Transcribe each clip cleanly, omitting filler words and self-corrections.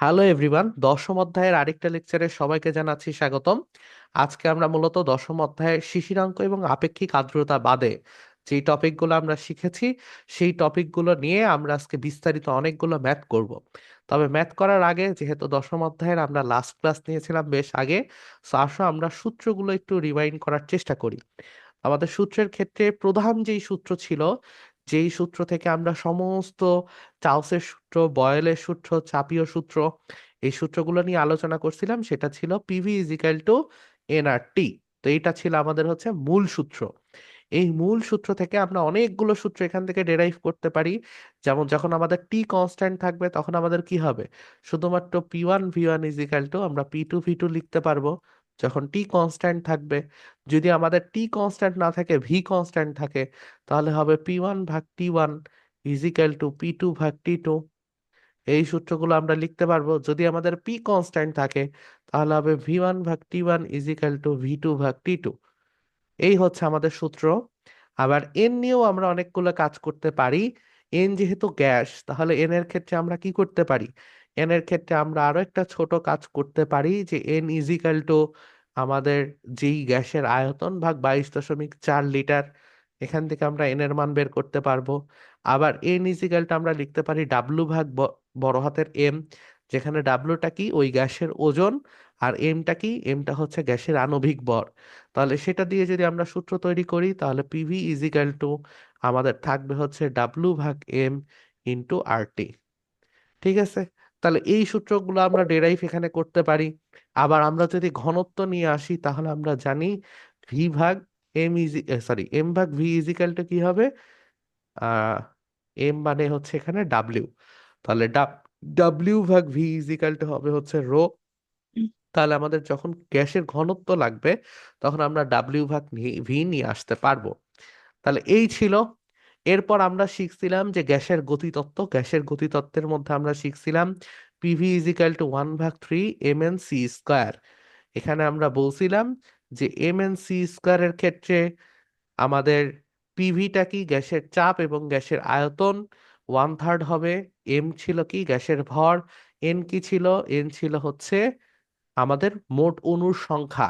Hello everyone, দশম অধ্যায়ের আরেকটা লেকচারে সবাইকে জানাচ্ছি স্বাগতম। আজকে আমরা মূলত দশম অধ্যায়ের শিশিরাঙ্ক এবং আপেক্ষিক আর্দ্রতা বাদে যে টপিকগুলো আমরা শিখেছি সেই টপিকগুলো নিয়ে আমরা আজকে বিস্তারিত অনেকগুলো ম্যাথ করব। তবে ম্যাথ করার আগে, যেহেতু দশম অধ্যায়ের আমরা লাস্ট ক্লাস নিয়েছিলাম বেশ আগে, সো আসো আমরা সূত্রগুলো একটু রিভাইন্ড করার চেষ্টা করি। আমাদের সূত্রের ক্ষেত্রে প্রধান যেই সূত্র ছিল, যেই সূত্র থেকে আমরা সমস্ত চার্লসের সূত্র, বয়েলের সূত্র, চাপীয় সূত্র, এই সূত্রগুলো নিয়ে আলোচনা করছিলাম, সেটা ছিল পিভি ইজিক্যাল টু এনআরটি। তো এইটা ছিল আমাদের হচ্ছে মূল সূত্র। এই মূল সূত্র থেকে আমরা অনেকগুলো সূত্র এখান থেকে ডেরাইভ করতে পারি। যেমন যখন আমাদের টি কনস্ট্যান্ট থাকবে তখন আমাদের কি হবে, শুধুমাত্র P1 V1 ইজিক্যাল টু আমরা P2 V2 লিখতে পারবো। যখন টি কনস্ট্যান্ট থাকবে, যদি আমাদের টি কনস্ট্যান্ট না থাকে, ভি কনস্ট্যান্ট থাকে, তাহলে হবে P1/T1 ইজিক্যাল টু P2/T2। এই সূত্রগুলো আমরা লিখতে পারবো। যদি আমাদের পি কনস্ট্যান্ট থাকে, তাহলে হবে V1/T1 ইজিক্যাল টু V2/T2। এই হচ্ছে আমাদের সূত্র। আবার এন নিয়েও আমরা অনেকগুলো কাজ করতে পারি। এন যেহেতু গ্যাস, তাহলে এন এর ক্ষেত্রে আমরা কি করতে পারি, এন এর ক্ষেত্রে আমরা আরো একটা ছোট কাজ করতে পারি, যে এন ইজিক্যাল টু আমাদের যেই গ্যাসের আয়তন ভাগ 22.4 লিটার। এখান থেকে আমরা এন এর মান বের করতে পারবো। আবার এন ইজিক্যাল টু আমরা লিখতে পারি ডাব্লু ভাগ বড় হাতের এম, যেখানে ডাব্লুটা কি ওই গ্যাসের ওজন, আর এমটা কি, এমটা হচ্ছে গ্যাসের আণবিক ভর। তাহলে সেটা দিয়ে যদি আমরা সূত্র তৈরি করি, তাহলে পিভি ইজিক্যাল টু আমাদের থাকবে হচ্ছে W/M ইন্টু RT। ঠিক আছে, তাহলে এই সূত্রগুলো আমরা ডেরাইভ এখানে করতে পারি। আবার আমরা যদি ঘনত্ব নিয়ে আসি, তাহলে আমরা জানি ভি ভাগ এম ইজি এম ভাগ ভি ইজিক্যাল টু কি হবে, আহ এম মানে হচ্ছে এখানে ডাব্লিউ। তাহলে W/V ইজিক্যাল টু হবে হচ্ছে রো। তাহলে আমাদের যখন গ্যাসের ঘনত্ব লাগবে, তখন আমরা W/V নিয়ে আসতে পারবো। তাহলে এই ছিল। এরপর আমরা শিখছিলাম যে গ্যাসের গতিতত্ত্ব, গ্যাসের গতিতত্ত্বের মধ্যে আমরা শিখছিলাম পিভি ইজিক্যাল টু 1/3 mN/c²। এখানে আমরা বলছিলাম যে mN/c² এর ক্ষেত্রে আমাদের পিভিটা কি গ্যাসের চাপ এবং গ্যাসের আয়তন, 1/3 হবে। এম ছিল কি গ্যাসের ভর, এন কি ছিল, এন ছিল হচ্ছে আমাদের মোট অণুর সংখ্যা,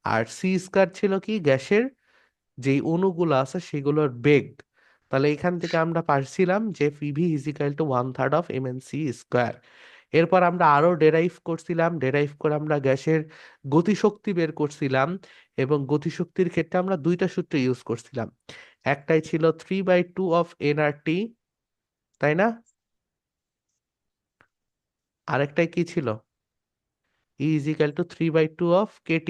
আর C² ছিল কি গ্যাসের যেই অণুগুলো আছে সেগুলোর বেগ। তাহলে এখান থেকে আমরা পারছিলাম যে পিভি ইজিক্যাল টু 1/3 mN/c²। এরপর আমরা আরো ডেরাইভ করছিলাম, ডেরাইভ করে আমরা গ্যাসের গতিশক্তি বের করছিলাম। এবং গতিশক্তির ক্ষেত্রে আমরা দুইটা সূত্র ইউজ করছিলাম। একটাই ছিল 3/2 of nRT, তাই না? আরেকটাই কি ছিল, E equal to 3/2 of KT।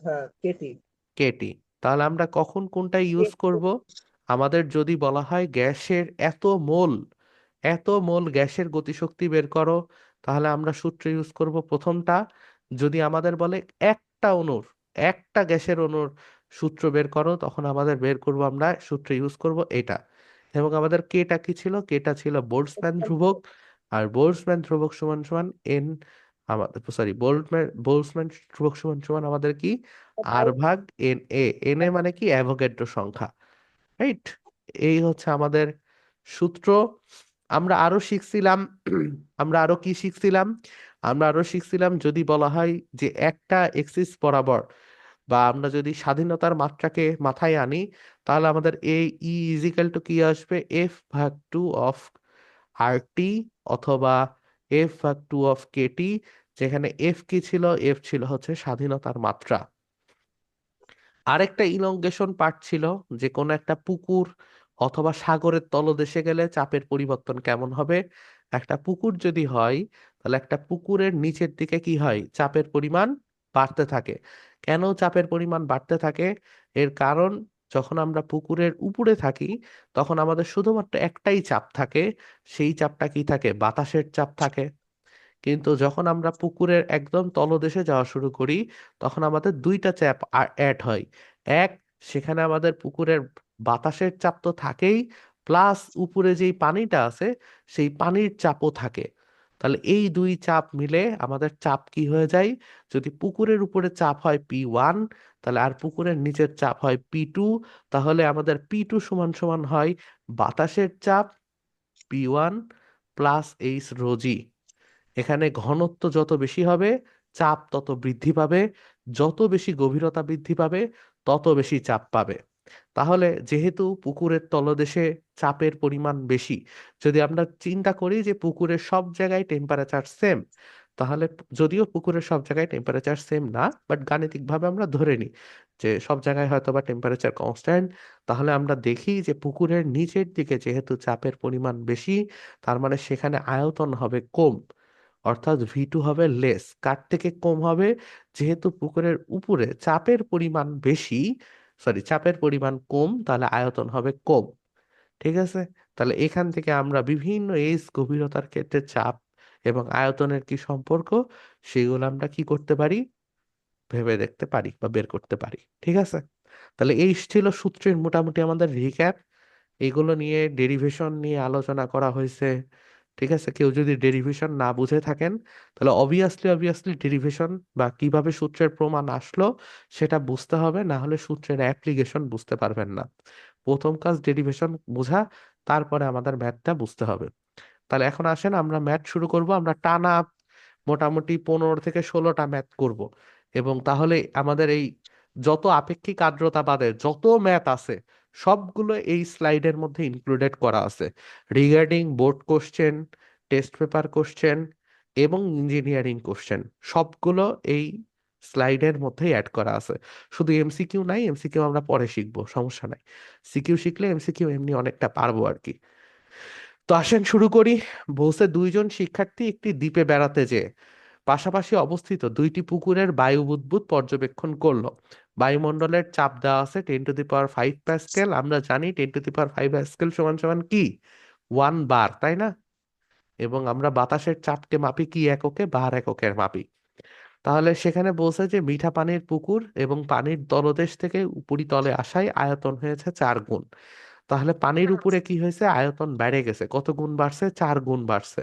হ্যাঁ, কেটি। কেটি। তাহলে আমরা কখন কোনটা ইউজ করব, আমাদের যদি বলা হয় গ্যাসের এত মোল গ্যাসের গতিশক্তি বের করো, তাহলে আমরা সূত্র ইউজ করব প্রথমটা। যদি আমাদের বলে একটা অণুর, একটা গ্যাসের অণুর সূত্র বের করো, তখন আমাদের বের করব, আমরা সূত্র ইউজ করব এটা। এবং আমাদের কেটা কি ছিল, কেটা ছিল বোল্টজম্যান ধ্রুবক। আর বোল্টজম্যান ধ্রুবক সমান সমান এন, আমাদের সরি বোল্টজম্যান ধ্রুবক সমান সমান আমাদের কি, R/N/A। এন এ মানে কি অ্যাভোগাড্রো সংখ্যা, রাইট? এই হচ্ছে আমাদের সূত্র। আমরা আরো শিখছিলাম আমরা আরো কি শিখছিলাম, আমরা আরো শিখছিলাম যদি বলা হয় যে একটা এক্সিস বরাবর, বা আমরা যদি স্বাধীনতার মাত্রাকে মাথায় আনি, তাহলে আমাদের এই ই ইজিক্যাল টু কি আসবে, F/2 of RT, অথবা F/2 of KT। যেখানে এফ কি ছিল, এফ ছিল হচ্ছে স্বাধীনতার মাত্রা। আরেকটা ইলংগেশন পার্ট ছিল, যে কোনো একটা পুকুর অথবা সাগরের তলদেশে গেলে চাপের পরিবর্তন কেমন হবে। একটা পুকুর যদি হয়, তাহলে একটা পুকুরের নিচের দিকে কি হয়, চাপের পরিমাণ বাড়তে থাকে। কেন চাপের পরিমাণ বাড়তে থাকে, এর কারণ যখন আমরা পুকুরের উপরে থাকি, তখন আমাদের শুধুমাত্র একটাই চাপ থাকে। সেই চাপটা কি থাকে, বাতাসের চাপ থাকে। কিন্তু যখন আমরা পুকুরের একদম তলদেশে যাওয়া শুরু করি, তখন আমাদের দুইটা চাপ অ্যাড হয়। এক, সেখানে আমাদের পুকুরের বাতাসের চাপ তো থাকেই, প্লাস উপরে যেই পানিটা আছে সেই পানির চাপও থাকে। তাহলে এই দুই চাপ মিলে আমাদের চাপ কি হয়ে যায়, যদি পুকুরের উপরে চাপ হয় P1, তাহলে আর পুকুরের নিচের চাপ হয় P2। তাহলে আমাদের P2 সমান সমান হয় বাতাসের চাপ P1 প্লাস H ρg। এখানে ঘনত্ব যত বেশি হবে চাপ তত বৃদ্ধি পাবে, যত বেশি গভীরতা বৃদ্ধি পাবে তত বেশি চাপ পাবে। তাহলে যেহেতু পুকুরের তলদেশে চাপের পরিমাণ বেশি, যদি আমরা চিন্তা করি যে পুকুরের সব জায়গায় টেম্পারেচার সেম, তাহলে যদিও পুকুরের সব জায়গায় টেম্পারেচার সেম না, বাট গাণিতিকভাবে আমরা ধরে নিই যে সব জায়গায় হয়তো বা টেম্পারেচার কনস্ট্যান্ট, তাহলে আমরা দেখি যে পুকুরের নিচের দিকে যেহেতু চাপের পরিমাণ বেশি, তার মানে সেখানে আয়তন হবে কম, অর্থাৎ ভি টু হবে লেস। কার থেকে কম হবে? যেহেতু পুকুরের উপরে চাপের পরিমাণ বেশি, সরি চাপের পরিমাণ কম, তাহলে আয়তন হবে কম। ঠিক আছে? তাহলে এখান থেকে আমরা বিভিন্ন এইচ গভীরতার ক্ষেত্রে চাপ এবং আয়তনের কি সম্পর্ক, সেগুলো আমরা কি করতে পারি, ভেবে দেখতে পারি বা বের করতে পারি। ঠিক আছে? তাহলে এই ছিল সূত্রের মোটামুটি আমাদের রিক্যাপ। এগুলো নিয়ে ডেরিভেশন নিয়ে আলোচনা করা হয়েছে। ঠিক আছে? কেউ যদি ডেরিভেশন না বুঝে থাকেন, তাহলে অবভিয়াসলি ডেরিভেশন বা কিভাবে সূত্রের প্রমাণ আসলো সেটা বুঝতে হবে, না হলে সূত্রের অ্যাপ্লিকেশন বুঝতে পারবেন না। প্রথম কাজ ডেরিভেশন বোঝা, তারপরে আমাদের ম্যাথটা বুঝতে হবে। তাহলে এখন আসেন আমরা ম্যাথ শুরু করব। আমরা টানা মোটামুটি 15 থেকে 16টা ম্যাথ করব, এবং তাহলে আমাদের এই যত আপেক্ষিক আর্দ্রতা বাদের যত ম্যাথ আছে সবগুলো এই স্লাইডের মধ্যে ইনক্লুডেড করা আছে, regarding board question, test paper question এবং ইঞ্জিনিয়ারিং কোশ্চেন, সবগুলো এই স্লাইডের মধ্যেই অ্যাড করা আছে। শুধু এমসিকিউ নাই, এমসিকিউ আমরা পরে শিখবো, সমস্যা নাই। সিকিউ শিখলে এমসিকিউ এমনি অনেকটা পারবো আর কি। তো আসেন শুরু করি। বলছে দুইজন শিক্ষার্থী একটি দ্বীপে বেড়াতে যেয়ে পাশাপাশি অবস্থিত দুইটি পুকুরের বায়ু বুদবুদ পর্যবেক্ষণ করলো। বায়ুমণ্ডলের চাপ দেওয়া আছে 10⁵ আমরা জানি 10⁵ সমান সমান কি, 1 বার, তাই না? এবং আমরা বাতাসের চাপকে মাপি কি এককে, বার এককের মাপি। তাহলে সেখানে বলছে যে মিঠা পানির পুকুর এবং পানির তলদেশ থেকে উপরিতলে আসায় আয়তন হয়েছে 4 গুণ। তাহলে পানির উপরে কি হয়েছে, আয়তন বেড়ে গেছে, কত গুণ বাড়ছে, 4 গুণ বাড়ছে।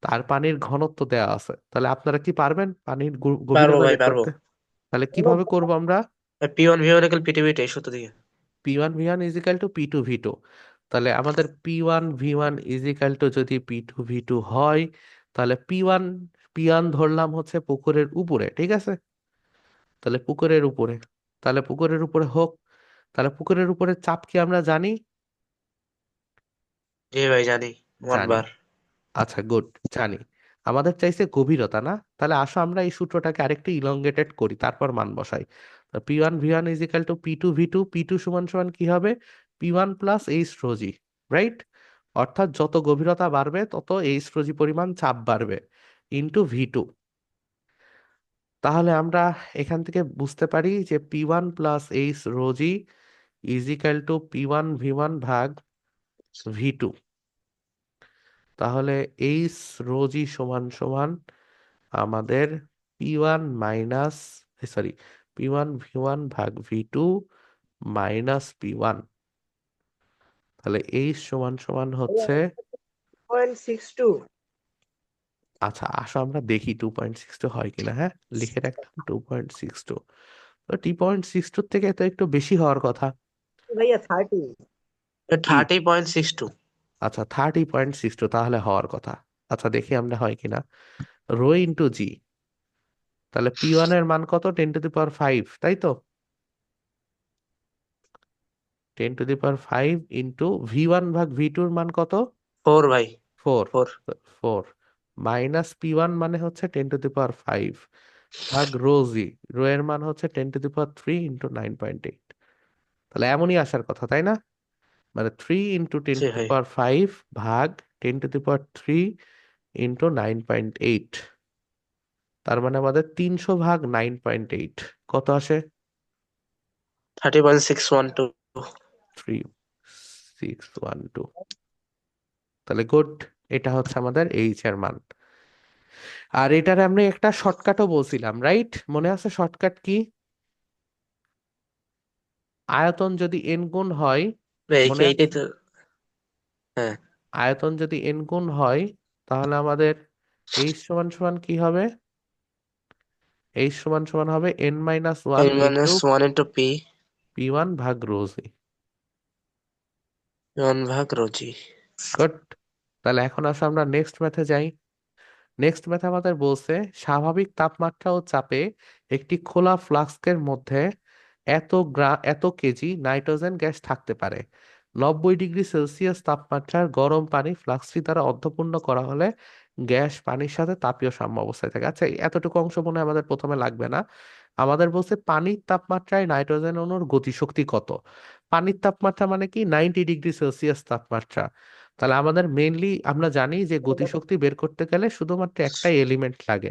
তার পানির ঘনত্ব দেওয়া আছে, তাহলে আপনারা কি পারবেন পানির পারবো গভীরতা ভাই বের পারবো। করতে? তাহলে কিভাবে করব আমরা? P1 V1 পৃথিবীটা এই সূত্র দিয়ে। P1V1 = P2V2। তাহলে আমাদের P1V1 যদি P2V2 হয়, তাহলে P1 ধরলাম হচ্ছে পুকুরের উপরে, ঠিক আছে? তাহলে পুকুরের উপরে, তাহলে পুকুরের উপরে হোক। তাহলে পুকুরের উপরে চাপ কি আমরা জানি? জি ভাই জানি, ওয়ান জানি। বার। আচ্ছা, গুড, জানি। আমাদের চাইছে গভীরতা, না? তাহলে আসো আমরা এই সূত্রটাকে আরেকটু ইলংগেটেড করি, তারপর মান বসাই। P1V1 = P2V2, P2 সমান সমান কি হবে, P1 + H ρg, রাইট? অর্থাৎ যত গভীরতা বাড়বে তত H ρg পরিমাণ চাপ বাড়বে, × V2। তাহলে আমরা এখান থেকে বুঝতে পারি যে P1 + H ρg = P1V1/V2। তাহলে H ρg সমান সমান আমাদের P1 - P1V1/V2 - P1। তাহলে H সমান সমান হচ্ছে, 2.62। আচ্ছা আসো আমরা দেখি 2.62 হয় কিনা। হ্যাঁ, লিখে রাখলাম 2.62। তো 2.62 থেকে তো একটু বেশি হওয়ার কথা। ভাইয়া 30। কি? 30.62। আচ্ছা 30.62 তাহলে হওয়ার কথা। আচ্ছা দেখি আমরা হয় কিনা। ρ × G, তাহলে P1 এর মান কত, 10⁵, তাই তো? 10⁵ V1/V2 মান কত? 4 ভাই। 4। 4। 4 মাইনাস P1 মানে হচ্ছে 10⁵ ভাগ ρg, রো এর মান হচ্ছে 10⁵ × 9.8। তাহলে এমনই আসার কথা, তাই না? মানে 3 × টেন জি টু দি ভাই। পাওয়ার ফাইভ ভাগ 10⁵ × 9.8। তার মানে আমাদের 300/9.8 কত আসে? 30.612। 3612। তাহলে গুড, এটা হচ্ছে আমাদের এইচ এর মান। আর এটার আমরা একটা শর্টকাটও বলছিলাম, রাইট? মনে আছে শর্টকাট কি? আয়তন যদি n গুণ হয়, ভাই মনে এইটাই আছে? তো। হ্যাঁ। আয়তন যদি n গুণ হয়, তাহলে আমাদের h সমান সমান কি হবে? h সমান সমান হবে n - 1 into N-1 P। P1/ρg। 1/ρg। Good. তাহলে এখন আসো আমরা নেক্সট ম্যাথে যাই। নেক্সট ম্যাথ আমাদের বলছে স্বাভাবিক তাপমাত্রা ও চাপে একটি খোলা ফ্লাস্কের মধ্যে এত কেজি নাইট্রোজেন গ্যাস থাকতে পারে। 90 ডিগ্রি সেলসিয়াস তাপমাত্রার গরম পানি ফ্লাস্কটি দ্বারা অর্ধপূর্ণ করা হলে গ্যাস পানির সাথে তাপীয় সাম্য অবস্থায় থাকে। আচ্ছা, এতটুকু অংশ মনে হয় আমাদের প্রথমে লাগবে না। আমাদের বলছে পানির তাপমাত্রায় নাইট্রোজেন অণুর গতিশক্তি কত। পানির তাপমাত্রা মানে কি 90 ডিগ্রি সেলসিয়াস তাপমাত্রা। তাহলে আমাদের মেইনলি আমরা জানি যে গতিশক্তি বের করতে গেলে শুধুমাত্র একটাই এলিমেন্ট লাগে।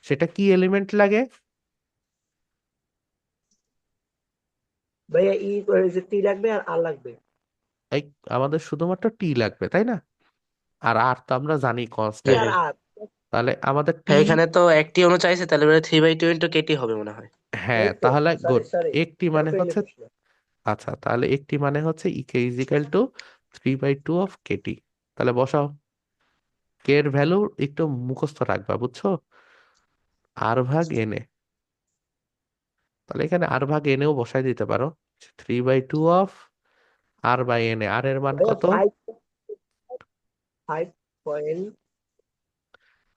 সেটা কি এলিমেন্ট লাগে? ভাইয়া যে টি লাগবে আর আর লাগবে। এই আমাদের শুধুমাত্র টি লাগবে, তাই না? আর আর তো আমরা জানি টি হ্যাঁ কনস্ট্যান্ট। আর হ্যাঁ আর। তাহলে আমাদের টি, হ্যাঁ, এখানে তো একটি অণু চাইছে, তাহলে 3/2 ইন্টু কেটি হবে মনে হয়। হ্যাঁ এই তো, তাহলে সরি গুড। সরি, একটি খেয়াল মানে করিনি হচ্ছে, প্রশ্ন। আচ্ছা তাহলে একটি মানে হচ্ছে ইকে ইজিক্যাল টু 3/2 অফ কেটি। তাহলে বসাও। কে এর ভ্যালু একটু মুখস্থ রাখবা, বুঝছো? আর ভাগ এনে। তাহলে এখানে আর ভাগ এনেও বসাই দিতে পারো। 3/2 অফ আর বাই এনে। আর এর মান ভাইয়া কত? 5 পয়েন্ট।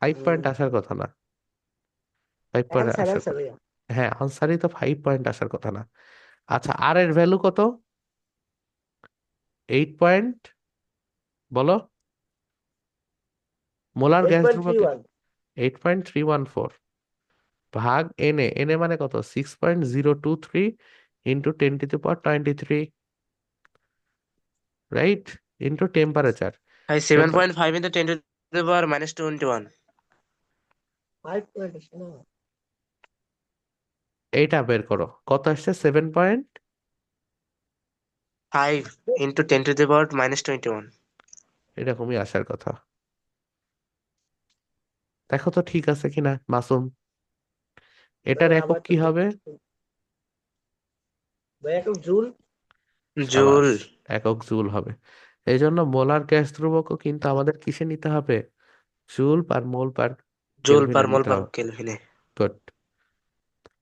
5 পয়েন্ট আসার কথা না। 5 পয়েন্ট অ্যান্সার আসার অ্যান্সার কথা, ভাইয়া। হ্যাঁ আনসারই তো 5 পয়েন্ট আসার কথা না। আচ্ছা, আর এর ভ্যালু কত? 8 পয়েন্ট, বলো। Molar eight gas point three ধ্রুবক ওয়ান 8.314 ভাগ এনে। এনে মানে কত? 6.023 ইন্টু 10⁻23, রাইট? Into temperature. ভাই 7.5 ইন্টু 10⁻²1। ফাইভ পয়েন্ট আসে না। এইটা বের করো, কত আসছে? 7 পয়েন্ট, 5 ইন্টু 10⁻²1। এরকমই আসার কথা। দেখো তো ঠিক আছে কিনা মাসুম। এটার ভাইয়া একক আবার তো কি চেক হবে? করতে। ভাইয়া এখন জুল। জুল। সাবাস, একক জুল হবে। এই জন্য মোলার গ্যাস ধ্রুবকও কিন্তু আমাদের কিসে নিতে হবে? জুল পার মোল পার জুল পার কেলভিনে মোল নিতে পার হবে। কেলভিনে। গুড।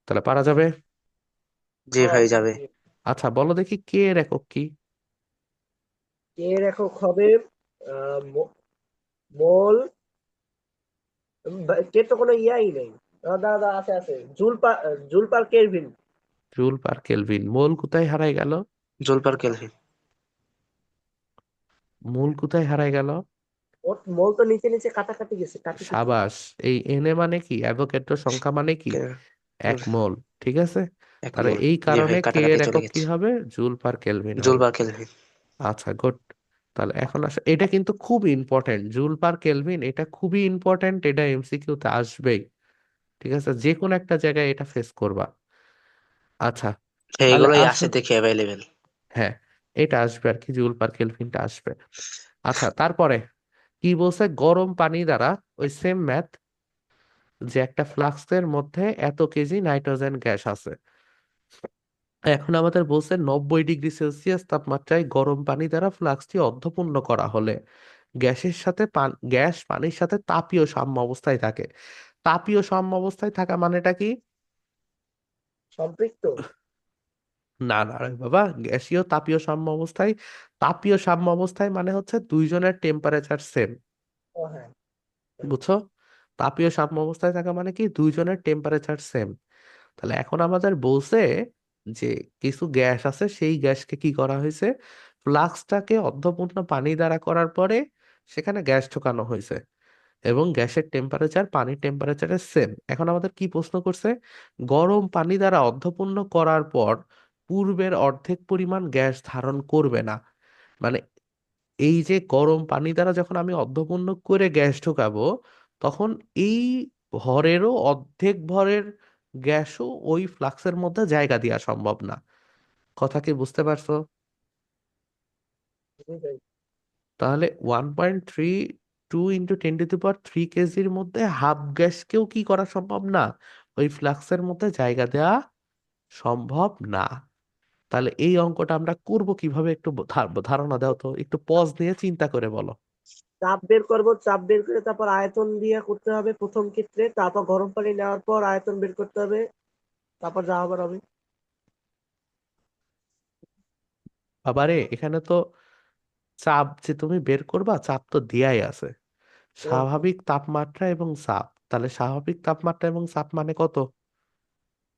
তাহলে পারা যাবে। জি ভাই, যাবে। আচ্ছা বলো দেখি কে এর একক কি? কে এর একক হবে মোল। কে তো কোনো ইয়াই নেই। দাদা দাদা, আছে আছে, joule per kelvin. Joule per kelvin. Mole কোথায় হারাই গেল? Joule per kelvin. মোল কোথায় হারাই গেল? ওর মোল তো নিচে নিচে কাটাকাটি গেছে, কাটি কুটি। সাবাস। এই এনে মানে কি? অ্যাভোগাড্রো সংখ্যা মানে কি? কে- 1 মোল। ঠিক আছে। এক তাহলে মোল। এই জি কারণে ভাই, কে কাটাকাটি এর চলে একক কি গেছে। হবে? জুল পার কেলভিন জুল হবে। Per kelvin. আচ্ছা গুড। তাহলে এখন এটা কিন্তু খুব ইম্পর্টেন্ট, জুল পার কেলভিন। এটা খুবই ইম্পর্টেন্ট, এটা এমসিকিউ তে আসবেই। ঠিক আছে, যে কোনো একটা জায়গায় এটা ফেস করবা। আচ্ছা, হ্যাঁ, তাহলে এগুলোই আসো। আছে দেখি অ্যাভেলেবেল। হ্যাঁ, এটা আসবে আর কি, জুল পার কেলভিনটা আসবে। আচ্ছা তারপরে কি বলছে? গরম পানি দ্বারা, ওই সেম ম্যাথ, যে একটা ফ্লাস্কের মধ্যে এত কেজি নাইট্রোজেন গ্যাস আছে। এখন আমাদের বলছে 90 ডিগ্রি সেলসিয়াস তাপমাত্রায় গরম পানি দ্বারা ফ্লাস্কটি অর্ধপূর্ণ করা হলে গ্যাস পানির সাথে তাপীয় সাম্য অবস্থায় থাকে। তাপীয় সাম্য অবস্থায় থাকা মানেটা কি? সম্পৃক্ত। না না রে বাবা, গ্যাসীয় তাপীয় সাম্য অবস্থায়। তাপীয় সাম্য অবস্থায় মানে হচ্ছে দুইজনের টেম্পারেচার সেম। ও হ্যাঁ। বুঝছো? তাপীয় সাম্য অবস্থায় থাকা মানে কি দুইজনের টেম্পারেচার সেম। তাহলে এখন আমাদের বলছে যে কিছু গ্যাস আছে, সেই গ্যাসকে কি করা হয়েছে? ফ্লাক্সটাকে অর্ধপূর্ণ পানি দ্বারা করার পরে সেখানে গ্যাস ঢোকানো হয়েছে, এবং গ্যাসের টেম্পারেচার পানির টেম্পারেচারের সেম। এখন আমাদের কি প্রশ্ন করছে? গরম পানি দ্বারা অর্ধপূর্ণ করার পর পূর্বের অর্ধেক পরিমাণ গ্যাস ধারণ করবে না। মানে এই যে গরম পানি দ্বারা যখন আমি অর্ধপূর্ণ করে গ্যাস ঢোকাবো, তখন এই ভরেরও অর্ধেক ভরের গ্যাসও ওই ফ্লাক্সের মধ্যে জায়গা দেওয়া সম্ভব না। কথা কি বুঝতে পারছো? বুঝাই। তাহলে 1.32 ইন্টু 10⁻³ কেজির মধ্যে হাফ গ্যাসকেও কি করা সম্ভব না? ওই ফ্লাক্সের মধ্যে জায়গা দেওয়া সম্ভব না। তাহলে এই অঙ্কটা আমরা করব কিভাবে? একটু ধারণা দাও তো, একটু পজ নিয়ে চিন্তা করে বলো। চাপ বের করবো, চাপ বের করে তারপর আয়তন দিয়ে করতে হবে প্রথম ক্ষেত্রে, তারপর গরম পানি নেওয়ার পর আয়তন বের করতে হবে, তারপর যা হবার হবে। বাবারে, এখানে তো চাপ যে তুমি বের করবা, চাপ তো দেয়াই আছে। এবং স্বাভাবিক তাপমাত্রা এবং চাপ, তাহলে স্বাভাবিক তাপমাত্রা এবং চাপ মানে কত?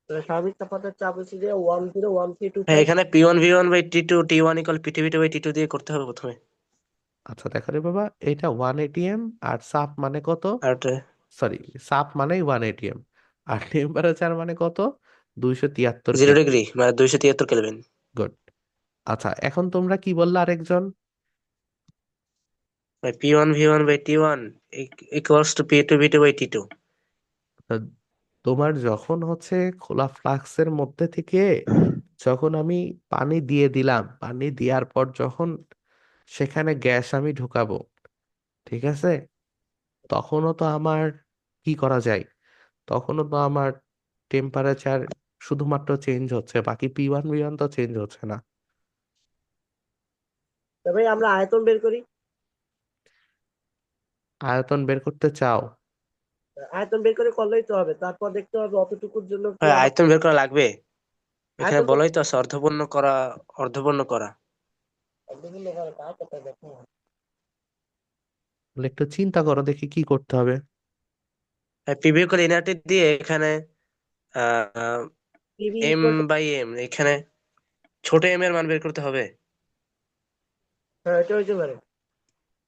স্বাভাবিক তাপমাত্রার চাপ হচ্ছে যে 101325। এখানে P1V1/T2 T1 = P2V2/T2 দিয়ে করতে হবে প্রথমে। আচ্ছা দেখো রে বাবা, এটা 1 atm, আর চাপ মানে কত? আর ওটা সরি, চাপ মানে 1 atm, আর টেম্পারেচার মানে কত? 273 0 কেলভিন। ডিগ্রি মানে 273 কেলভিন। গুড। আচ্ছা এখন তোমরা কি বললে আরেকজন? P1V1/T1 = P2V2/T2। আহ, তোমার যখন হচ্ছে খোলা ফ্লাক্সের মধ্যে থেকে যখন আমি পানি দিয়ে দিলাম, পানি দেওয়ার পর যখন সেখানে গ্যাস আমি ঢুকাবো, ঠিক আছে, তখনও তো আমার কি করা যায়, তখনও তো আমার টেম্পারেচার শুধুমাত্র চেঞ্জ হচ্ছে, বাকি P1 V1 তো চেঞ্জ হচ্ছে না। তবে আমরা আয়তন বের করি। আয়তন বের করতে চাও? আয়তন বের করে করলেই তো হবে, তারপর দেখতে হবে অতটুকুর জন্য কি হয় আমার আয়তন বের করা লাগবে। এখানে আয়তন তো বলাই তো আছে অর্ধপূর্ণ করা, অর্ধপূর্ণ করা। বিভিন্ন ভাবে কাজ করতে হবে। দেখো তাহলে একটু চিন্তা করো দেখি কি করতে হবে। পিভি করে ইনারটি দিয়ে এখানে আহ টিভি M/M এখানে ছোট এম এর মান বের করতে হবে। হ্যাঁ এটা হইতে পারে।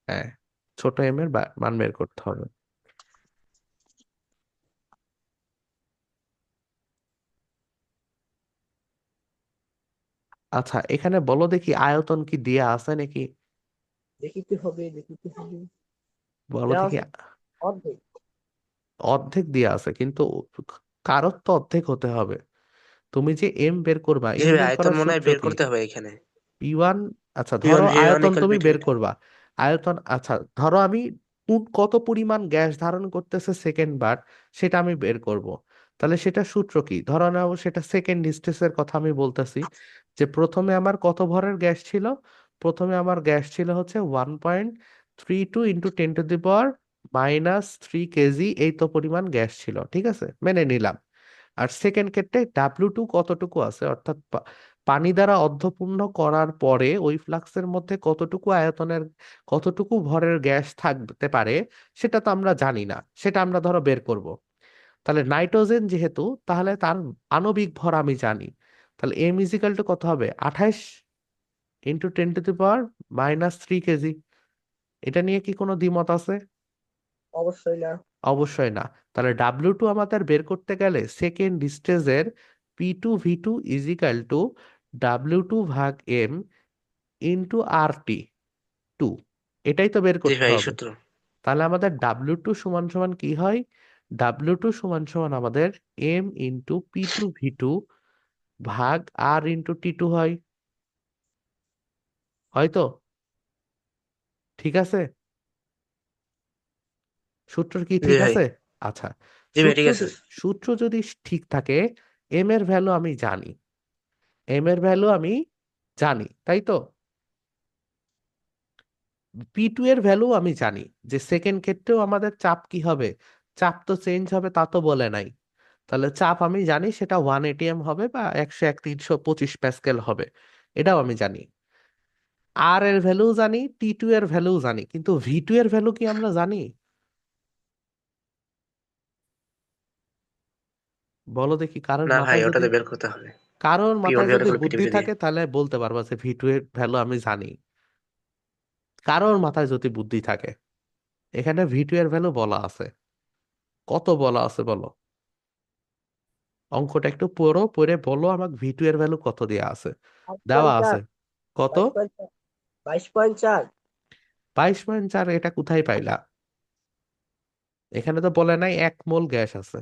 হ্যাঁ, ছোট এম এর মান বের করতে হবে। আচ্ছা এখানে বলো দেখি আয়তন কি দেয়া আছে নাকি? দেখিতে হবে, দেখিতে হবে। বলো দেওয়া দেখি। আছে অর্ধেক। অর্ধেক দেয়া আছে কিন্তু কারোর তো অর্ধেক হতে হবে। তুমি যে এম বের করবা, এম হিসেবে বের আয়তন করার মনে হয় সূত্র বের কি? করতে হবে এখানে। P1, আচ্ছা P1 ধরো V1 আয়তন equal তুমি বের P2V2। করবা। আয়তন, আচ্ছা ধরো আমি কত পরিমাণ গ্যাস ধারণ করতেছে সেকেন্ড বার, সেটা আমি বের করব। তাহলে সেটা সূত্র কি? ধরো নাও সেটা সেকেন্ড স্টেজের কথা আমি বলতেছি, যে প্রথমে আমার কত ভরের গ্যাস ছিল? প্রথমে আমার গ্যাস ছিল হচ্ছে 1.32 × 10⁻³ এই তো পরিমাণ গ্যাস ছিল, ঠিক আছে, মেনে নিলাম। আর সেকেন্ড ক্ষেত্রে W2 কতটুকু আছে, অর্থাৎ পানি দ্বারা অর্ধপূর্ণ করার পরে ওই ফ্লাক্সের মধ্যে কতটুকু আয়তনের, কতটুকু ভরের গ্যাস থাকতে পারে, সেটা তো আমরা জানি না, সেটা আমরা ধরো বের করব। তাহলে নাইট্রোজেন যেহেতু, তাহলে তার আণবিক ভর আমি জানি। তাহলে M = কত হবে? 28 × 10⁻³ এটা নিয়ে কি কোনো দ্বিমত আছে? অবশ্যই না। অবশ্যই না। তাহলে W2 আমাদের বের করতে গেলে সেকেন্ড স্টেজের P2V2 = M × RT 2, এটাই তো বের জি করতে ভাই, এই হবে। সূত্র। তাহলে আমাদের W2 সমান সমান কি হয়? W2 সমান সমান আমাদের M × P2V2/R × T2 হয়। হয়তো? ঠিক আছে? সূত্র কি জি ঠিক ভাই। আছে? আচ্ছা, জি ভাই, সূত্র ঠিক আছে। সূত্র যদি ঠিক থাকে, এম এর ভ্যালু আমি জানি, এম এর ভ্যালু আমি জানি, তাই তো? P2 এর ভ্যালু আমি জানি, যে সেকেন্ড ক্ষেত্রেও আমাদের চাপ কি হবে, চাপ তো চেঞ্জ হবে তা তো বলে নাই। তাহলে চাপ আমি জানি সেটা 1 atm হবে বা 101 325 প্যাসকেল হবে, এটাও আমি জানি। আর এর ভ্যালু জানি, T2 এর ভ্যালু জানি, কিন্তু V2 এর ভ্যালু কি আমরা জানি? বলো দেখি, না ভাই, ওটাতে বের করতে হবে। কারোর P1 মাথায় V1 যদি equal বুদ্ধি P2V2 দিয়ে। থাকে তাহলে বলতে পারবা যে V2 এর ভ্যালু আমি জানি। কারোর মাথায় যদি বুদ্ধি থাকে, এখানে V2 এর ভ্যালু বলা আছে, কত বলা আছে বলো? অঙ্কটা একটু পড়ো, পড়ে বলো আমাকে V2 এর ভ্যালু কত দেয়া আছে। বাইশ দেওয়া পয়েন্ট আছে চার কত? 22.4। 22.4। 22.4? এটা কোথায় পাইলা? এখানে তো বলে নাই 1 মোল গ্যাস আছে।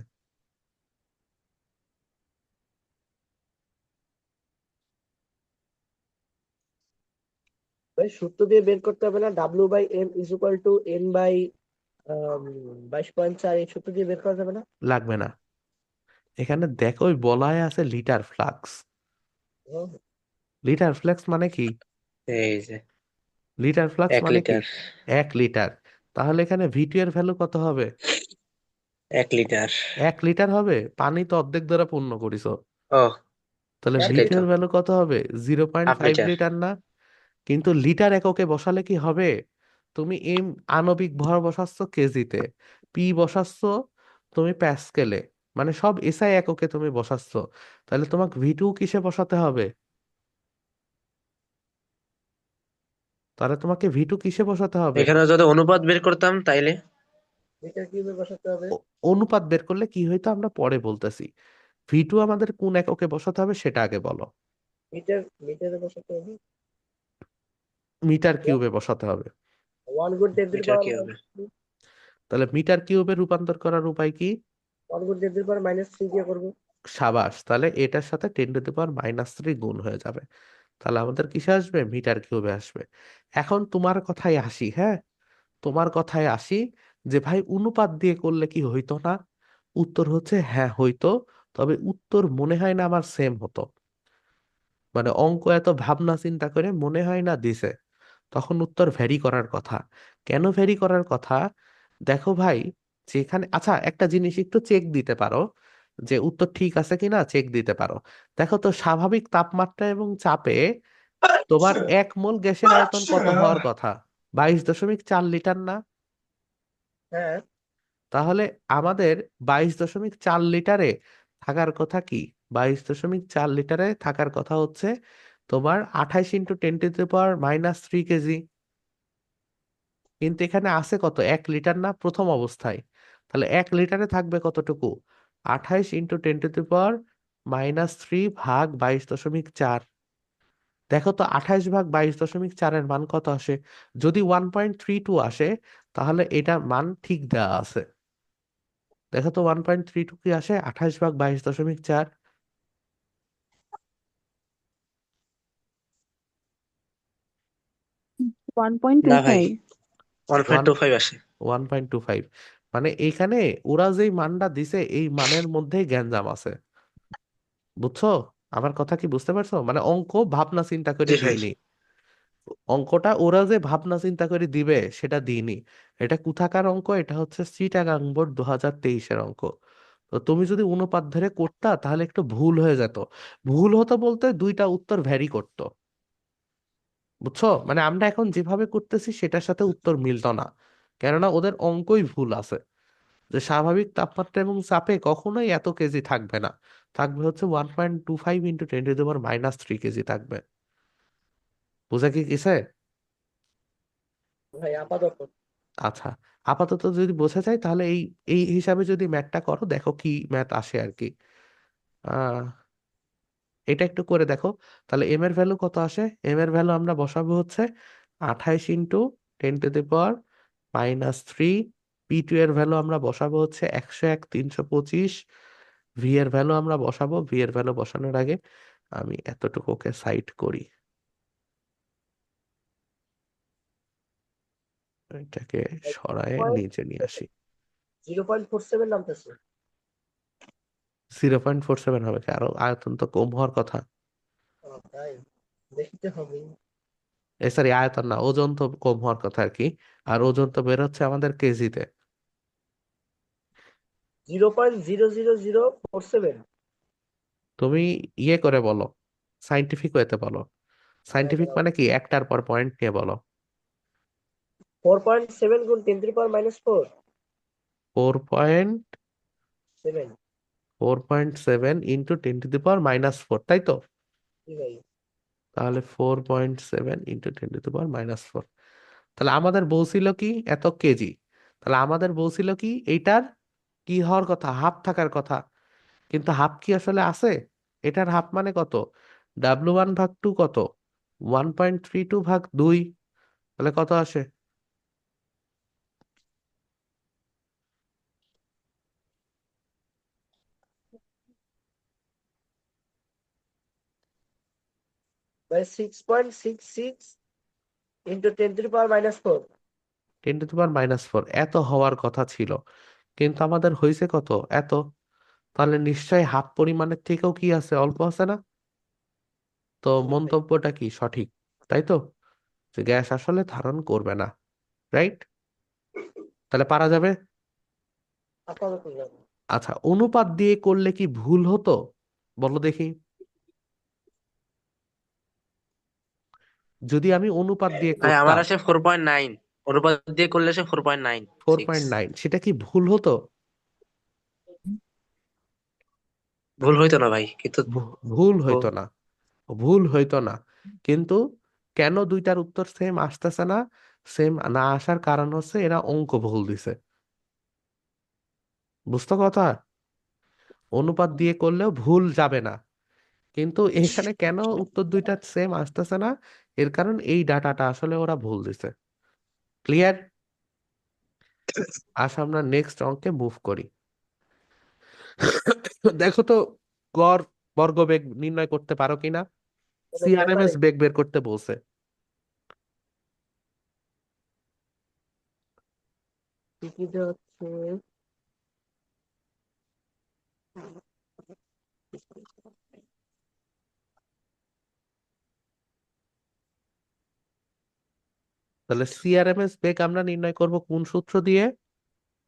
ভাই সূত্র দিয়ে বের করতে হবে না? W/M = N/, 22.4, এই সূত্র দিয়ে বের করা যাবে না? লাগবে না। এখানে দেখো ওই বলাই আছে লিটার ফ্লাক্স। হুম। লিটার ফ্লাক্স মানে কি? এই যে লিটার ফ্লাক্স এক মানে কি? Litre 1 litre. তাহলে এখানে V2 এর ভ্যালু কত হবে? 1 লিটার। 1 লিটার হবে? পানি তো অর্ধেক দ্বারা পূর্ণ করিছো। ও, তাহলে এক V2 সেটাই তো। এর ভ্যালু কত হবে? Zero point half five litre. Litre না? কিন্তু লিটার এককে বসালে কি হবে? তুমি এই আণবিক ভর বসাচ্ছ কেজিতে, পি বসাচ্ছ তুমি প্যাসকেলে, মানে সব এসআই এককে তুমি বসাচ্ছ, তাহলে তোমাকে ভি2 কিসে বসাতে হবে? তাহলে তোমাকে ভি2 কিসে বসাতে হবে? এখানে যদি অনুপাত বের করতাম তাইলে? মিটার কিউবে বসাতে হবে। অনুপাত বের করলে কি হইতো আমরা পরে বলতেছি। ভি2 আমাদের কোন এককে বসাতে হবে সেটা আগে বলো। মিটারে বসাতে হবে। মিটার কিউবে বসাতে হবে। 1 গুণ 10 টু দি মিটার পাওয়ার কি হবে? -3। তাহলে মিটার কিউবে রূপান্তর করার উপায় কি? 1 গুণ 10 টু দি পাওয়ার -3 দিয়ে করবো। সাবাস, তাহলে এটার সাথে 10⁻³ গুণ হয়ে যাবে। তাহলে আমাদের কিসে আসবে? মিটার কিউবে আসবে। এখন তোমার কথায় আসি, হ্যাঁ, তোমার কথায় আসি, যে ভাই অনুপাত দিয়ে করলে কি হইতো না? উত্তর হচ্ছে হ্যাঁ হইতো, তবে উত্তর মনে হয় না আমার সেম হতো। মানে অঙ্ক এত ভাবনা চিন্তা করে মনে হয় না দিছে, তখন উত্তর ভ্যারি করার কথা। কেন ভ্যারি করার কথা? দেখো ভাই, যেখানে আচ্ছা একটা জিনিস একটু চেক দিতে পারো, যে উত্তর ঠিক আছে কিনা চেক দিতে পারো। দেখো তো, স্বাভাবিক তাপমাত্রা এবং চাপে তোমার 1 মোল গ্যাসের আয়তন কত হওয়ার কথা? 22.4 লিটার না? হ্যাঁ। তাহলে আমাদের 22.4 লিটারে থাকার কথা কি? 22.4 লিটারে থাকার কথা হচ্ছে তোমার 28 × 10⁻³ কেজি। কিন্তু এখানে আছে কত? 1 লিটার না প্রথম অবস্থায়? তাহলে 1 লিটারে থাকবে কতটুকু? 28 × 10⁻³ ভাগ 22.4। দেখো তো 28 ভাগ 22.4-এর মান কত আসে? যদি 1.32 আসে, তাহলে এটার মান ঠিক দেওয়া আছে। দেখো তো 1.32 কি আসে 28 ভাগ 22.4? না ভাই, 1.25। ওয়ান 1.25 আসে। 1.25। মানে এইখানে ওরা যেই মানটা দিছে এই মানের মধ্যেই গ্যাঞ্জাম আছে, বুঝছো? আমার কথা কি বুঝতে পারছো? মানে অঙ্ক ভাবনা চিন্তা করে জি ভাই। দিইনি। অঙ্কটা ওরা যে ভাবনা চিন্তা করে দিবে সেটা দিইনি। এটা কোথাকার অঙ্ক? এটা হচ্ছে চিটাগাং বোর্ড 2023-এর অঙ্ক। তো তুমি যদি অনুপাত ধরে করতা তাহলে একটু ভুল হয়ে যেত। ভুল হতো বলতে দুইটা উত্তর ভ্যারি করতো, বুঝছো? মানে আমরা এখন যেভাবে করতেছি সেটার সাথে উত্তর মিলতো না, কেননা ওদের অঙ্কই ভুল আছে। যে স্বাভাবিক তাপমাত্রা এবং চাপে কখনোই এত কেজি থাকবে না, থাকবে হচ্ছে 1.25 × 10⁻³ কেজি থাকবে। বুঝা কি গেছে? ভাই আপাতত। আচ্ছা, আপাতত যদি বোঝা যায় তাহলে এই এই হিসাবে যদি ম্যাথটা করো, দেখো কি ম্যাথ আসে আর কি। আহ এটা একটু করে দেখো। তাহলে এম এর ভ্যালু কত আসে? এম এর ভ্যালু আমরা বসাবো হচ্ছে 28 × 10⁻³ পি2 এর ভ্যালু আমরা বসাবো হচ্ছে 101 325। ভি এর ভ্যালু আমরা বসাবো, ভি এর ভ্যালু বসানোর আগে আমি এতটুকুকে সাইড করি, এটাকে সরায় নিচে নিয়ে আসি। 0.47 নামতেছে। 0.47 হবে কি? আরো আয়তন তো কম হওয়ার কথা। তাই দেখতে হবে। সরি, আয়তন না, ওজন তো কম হওয়ার কথা আর কি। আর ওজন তো বের হচ্ছে আমাদের কেজিতে। 0.00047। তুমি ইয়ে করে বলো, সাইন্টিফিক ওয়েতে বলো। সাইন্টিফিক মানে কি? একটার পর পয়েন্ট নিয়ে বলো। 4.7 গুণ 10⁻⁻4। 4. 7। 4.7 × 10⁻⁻4, তাই তো? জি ভাই। তাহলে 4.7 × 10⁻⁻4। তাহলে আমাদের বলছিল কি এত কেজি। তাহলে আমাদের বলছিল কি এইটার কি হওয়ার কথা? হাফ থাকার কথা। কিন্তু হাফ কি আসলে আছে? এটার হাফ মানে কত? W1/2 কত? 1.32/2। তাহলে কত আসে? ভাই 6.66 ইন্টু 10⁻⁻4। 10⁻⁻4 এত হওয়ার কথা ছিল, কিন্তু আমাদের হয়েছে কত? এত। তাহলে নিশ্চয়ই হাফ পরিমাণের থেকেও কি আছে? অল্প আছে না? তো জি ভাই। মন্তব্যটা কি সঠিক? তাই তো, যে গ্যাস আসলে ধারণ করবে না, রাইট? তাহলে পারা যাবে। আপাতত যাবো। আচ্ছা, অনুপাত দিয়ে করলে কি ভুল হতো? বলো দেখি। যদি আমি অনুপাত দিয়ে ভাই আমার করতাম, আসে 4.9। অনুপাত দিয়ে করলে সে 4.96। 4.9, সেটা কি ভুল হতো? ভুল হইতো না ভাই, কিন্তু ভুল ও- হইতো না, ভুল হইতো না। কিন্তু কেন দুইটার উত্তর সেম আসতেছে না? সেম না আসার কারণ হচ্ছে এরা অঙ্ক ভুল দিছে। বুঝতো কথা? অনুপাত দিয়ে করলেও ভুল যাবে না, কিন্তু এখানে কেন উত্তর দুইটা সেম আসতেছে না? এর কারণ এই ডাটাটা আসলে ওরা ভুল দিছে। ক্লিয়ার? আসো আমরা নেক্সট অঙ্কে মুভ করি। দেখো তো, গড় বর্গবেগ নির্ণয় করতে পারো কিনা? সিআরএমএস বেগ বের করতে বলছে। টিকিটে হচ্ছে তাহলে সিআরএমএস বেগ আমরা নির্ণয় করব কোন সূত্র দিয়ে?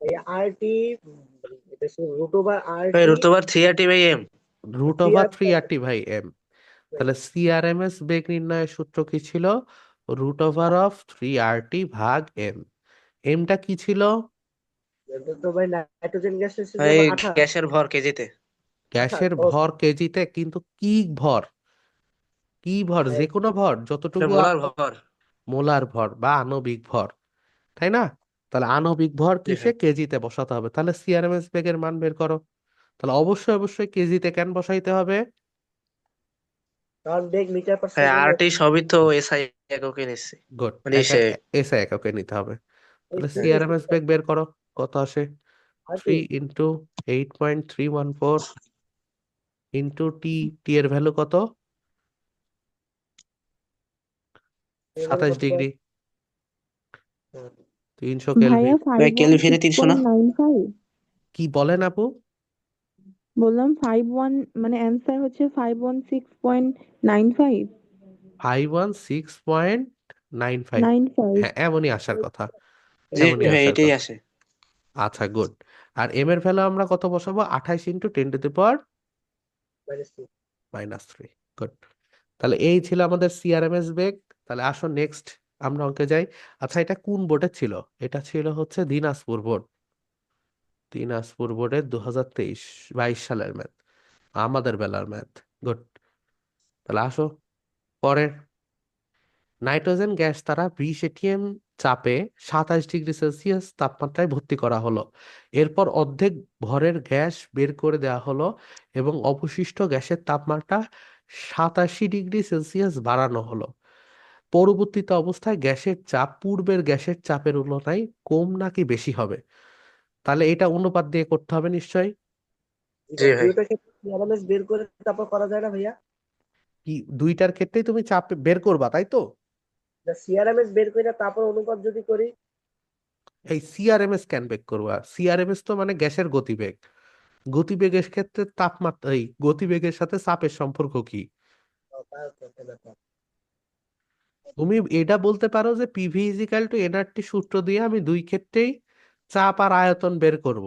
এই আরটি, এটা রুট ওভার ভাই RT √3RT/m। Root three over R 3RT/m। তাহলে সিআরএমএস বেগ নির্ণয়ের সূত্র কি ছিল? √3RT/m। এমটা কি ছিল? তো ভাই নাইট্রোজেন গ্যাস হচ্ছে যে এই আঠা গ্যাসের ভর কেজিতে। আঠা গ্যাসের ও ভর কেজিতে, কিন্তু কি ভর? কি ভর? যে কোনো ভর, এটা যতটুকু মোলার ভর। মোলার ভর বা আণবিক ভর, তাই না? তাহলে আণবিক ভর জি কিসে? ভাই। কেজিতে বসাতে হবে। তাহলে সিআরএমএস বেগের মান বের করো। তাহলে অবশ্যই অবশ্যই কেজিতে কেন বসাইতে হবে? কারণ বেগ মিটার পার ভাই সেকেন্ড। আরটি সবই তো SI এককে নিচ্ছি। গুড। মানে একা সে এসআই এককে নিতে হবে। তাহলে সিরিয়াস সিআরএমএস বেগ বের করো। কত আসে? RT 3 × 8.314 into T. টি এর ভ্যালু কত? এভাবে 27 ডিগ্রি। 300 ভাইয়া কেলভিন। ফাইভ ভাই ওয়ান ক্যালিফিরে সিক্স 300 না? পয়েন্ট নাইন ফাইভ কি বলেন আপু? বললাম 5 1 মানে অ্যান্সার হচ্ছে 516.95 516.95। 95। হ্যাঁ, এমনই আসার কথা, জি এমনই ভাই আসার এটাই কথা। আসে। আচ্ছা, গুড। আর এম এর ভ্যালু আমরা কত বসাবো? 28 × 10⁻³ গুড। তাহলে এই ছিল আমাদের সিআরএমএস বেগ। তাহলে আসো নেক্সট আমরা অঙ্কে যাই। আচ্ছা, এটা কোন বোর্ডে ছিল? এটা ছিল হচ্ছে দিনাজপুর বোর্ড। দিনাজপুর বোর্ডের 2023-22 সালের ম্যাথ, আমাদের বেলার ম্যাথ। গুড। তাহলে আসো পরের। নাইট্রোজেন গ্যাস দ্বারা 20 atm চাপে 27 ডিগ্রি সেলসিয়াস তাপমাত্রায় ভর্তি করা হলো। এরপর অর্ধেক ভরের গ্যাস বের করে দেওয়া হলো এবং অবশিষ্ট গ্যাসের তাপমাত্রা 87 ডিগ্রি সেলসিয়াস বাড়ানো হলো। পরবর্তীতে অবস্থায় গ্যাসের চাপ পূর্বের গ্যাসের চাপের তুলনায় কম নাকি বেশি হবে? তাহলে এটা অনুপাত দিয়ে করতে হবে নিশ্চয়ই। জি ভাই। দুইটা ক্ষেত্রে আরএমএস বের করে তারপর করা যায় না ভাইয়া? কি দুইটার ক্ষেত্রেই তুমি চাপ বের করবা, তাই তো? সিআরএমএস বের করে তারপর অনুপাত যদি করি। এই সিআরএমএস কেন বের করবা? সিআরএমএস তো মানে গ্যাসের গতিবেগ। গতিবেগের ক্ষেত্রে তাপমাত্রা, এই গতিবেগের সাথে চাপের সম্পর্ক কি? তার তো একটা ব্যাপার। তুমি এটা বলতে পারো যে পিভি ইজিক্যাল টু এনআরটি সূত্র দিয়ে আমি দুই ক্ষেত্রেই চাপ আর আয়তন বের করব।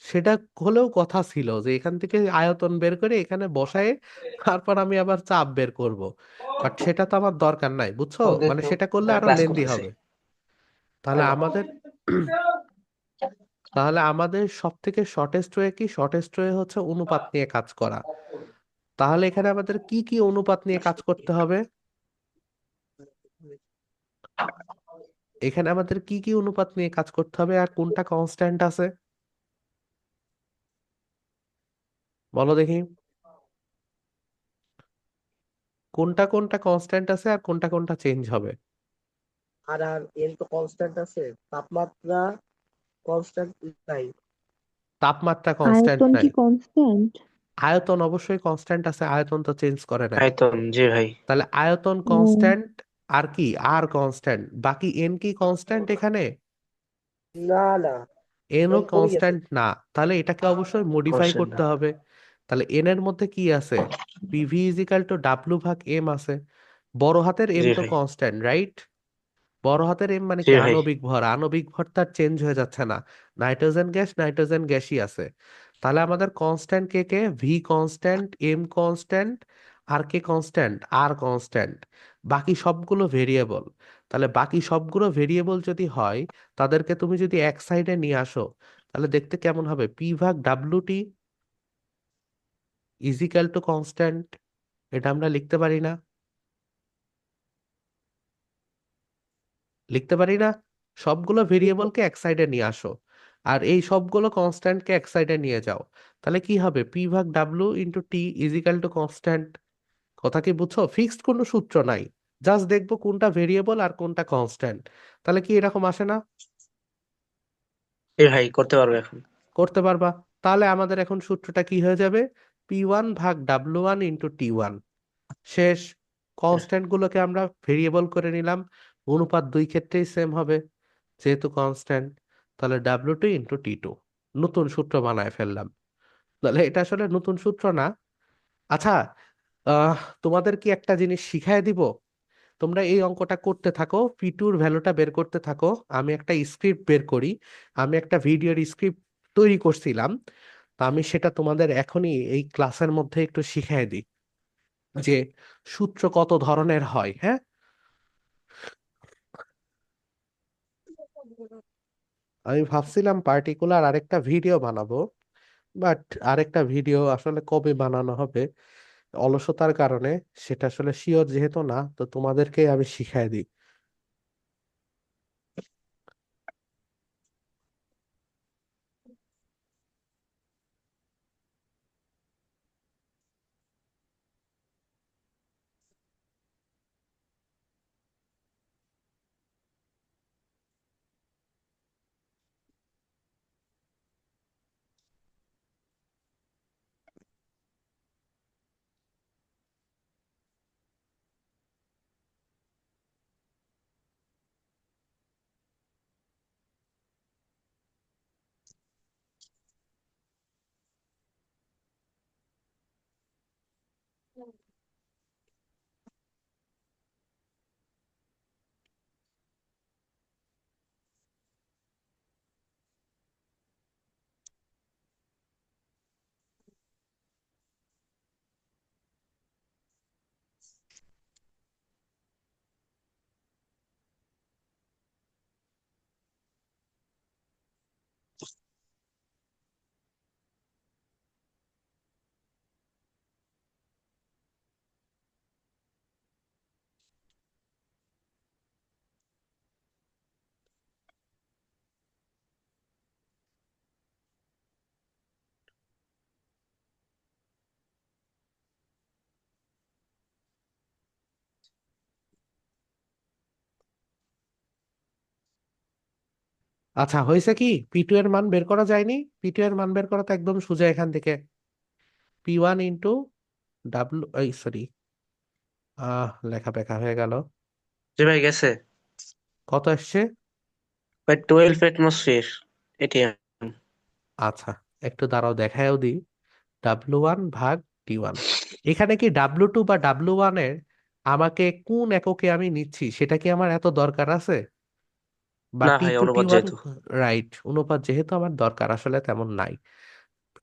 সেটা হলেও কথা ছিল যে এখান থেকে আয়তন বের করে এখানে বসায় তারপর আমি আবার চাপ বের করব। বাট সেটা তো আমার দরকার নাই, বুঝছো? মানে সেটা করলে আরো ক্লাস লেন্দি করতেছি। হবে। তাহলে আমাদের তাহলে আমাদের সব থেকে শর্টেস্ট ওয়ে কি? শর্টেস্ট ওয়ে হচ্ছে অনুপাত নিয়ে কাজ করা। তাহলে এখানে আমাদের কি কি অনুপাত নিয়ে কাজ করতে হবে? এখানে আমাদের কি কি অনুপাত নিয়ে কাজ করতে হবে আর কোনটা কনস্ট্যান্ট আছে? বলো দেখি, কোনটা কোনটা কনস্ট্যান্ট আছে আর কোনটা কোনটা চেঞ্জ হবে? আর আর এন তো কনস্ট্যান্ট আছে, তাপমাত্রা কনস্ট্যান্ট নাই। তাপমাত্রা কনস্ট্যান্ট আয়তন নাই। কি কনস্ট্যান্ট? আয়তন অবশ্যই কনস্ট্যান্ট আছে, আয়তন তো চেঞ্জ করে নাই। আয়তন, জি ভাই। তাহলে আয়তন ও কনস্ট্যান্ট। আর কি? আর কনস্ট্যান্ট, বাকি এন কি কনস্ট্যান্ট এখানে? না না, এনও এন কমে গেছে। কনস্ট্যান্ট না, তাহলে এটাকে অবশ্যই মডিফাই কনস্ট্যান্ট না। করতে হবে। তাহলে এন এর মধ্যে কি আছে? পিভি ইজিক্যাল টু W/m আছে। বড় হাতের এম জি তো ভাই। Constant, right? বড় হাতের এম মানে জি কি? ভাই। আণবিক ভর। আণবিক ভর তার চেঞ্জ হয়ে যাচ্ছে না। নাইট্রোজেন গ্যাস নাইট্রোজেন গ্যাসই আছে। তাহলে আমাদের কনস্ট্যান্ট কে কে? ভি কনস্ট্যান্ট, এম কনস্ট্যান্ট, আর কে কনস্ট্যান্ট? আর কনস্ট্যান্ট। বাকি সবগুলো ভেরিয়েবল। তাহলে বাকি সবগুলো ভেরিয়েবল যদি হয়, তাদেরকে তুমি যদি এক সাইডে নিয়ে আসো, তাহলে দেখতে কেমন হবে? পি ভাগ W T equal to constant. এটা আমরা লিখতে পারি না? লিখতে পারি না? সবগুলো ভেরিয়েবলকে এক সাইডে নিয়ে আসো, আর এই সবগুলো কনস্ট্যান্টকে এক সাইডে নিয়ে যাও। তাহলে কি হবে? পি ভাগ W into T equal to constant. কথা কি বুঝছো? ফিক্সড কোনো সূত্র নাই, জাস্ট দেখবো কোনটা ভেরিয়েবল আর কোনটা কনস্ট্যান্ট। তাহলে কি এরকম আসে না? এই ভাই করতে পারবো এখন। করতে পারবা। তাহলে আমাদের এখন সূত্রটা কি হয়ে যাবে? পি ওয়ান ভাগ W one into T one. শেষ। কনস্ট্যান্ট গুলোকে আমরা ভেরিয়েবল করে নিলাম, অনুপাত দুই ক্ষেত্রেই সেম হবে যেহেতু কনস্ট্যান্ট। তাহলে W two into T two, নতুন সূত্র বানায় ফেললাম। তাহলে এটা আসলে নতুন সূত্র না। আচ্ছা, আহ তোমাদের কি একটা জিনিস শিখায় দিব? তোমরা এই অঙ্কটা করতে থাকো, পি টুর ভ্যালুটা বের করতে থাকো, আমি একটা স্ক্রিপ্ট বের করি। আমি একটা ভিডিওর স্ক্রিপ্ট তৈরি করছিলাম, তো আমি সেটা তোমাদের এখনই এই ক্লাসের মধ্যে একটু শিখাই দিই যে সূত্র কত ধরনের হয়। হ্যাঁ, আমি ভাবছিলাম পার্টিকুলার আরেকটা ভিডিও বানাবো, বাট আরেকটা ভিডিও আসলে কবে বানানো হবে অলসতার কারণে সেটা আসলে শিওর যেহেতু না, তো তোমাদেরকে আমি শিখাই দিই। আচ্ছা, হয়েছে কি? পি টু এর মান বের করা যায়নি? পি টু এর মান বের করা তো একদম সোজা। এখান থেকে পি ওয়ান ইন্টু ডাব্লু, এই সরি, লেখা বেঁকা হয়ে গেল। জি ভাই গেছে। কত আসছে? ভাই 12 অ্যাটমসফিয়ার এটিএম। আচ্ছা, একটু দাঁড়াও দেখায়ও দিই। ডাব্লু ওয়ান ভাগ টি ওয়ান। এখানে কি ডাব্লু টু বা ডাব্লু ওয়ান এর আমাকে কোন এককে আমি নিচ্ছি সেটা কি আমার এত দরকার আছে? বা না টি ভাই টু টি অনুপাত ওয়ান, যেহেতু। রাইট, অনুপাত যেহেতু আমার দরকার আসলে তেমন নাই।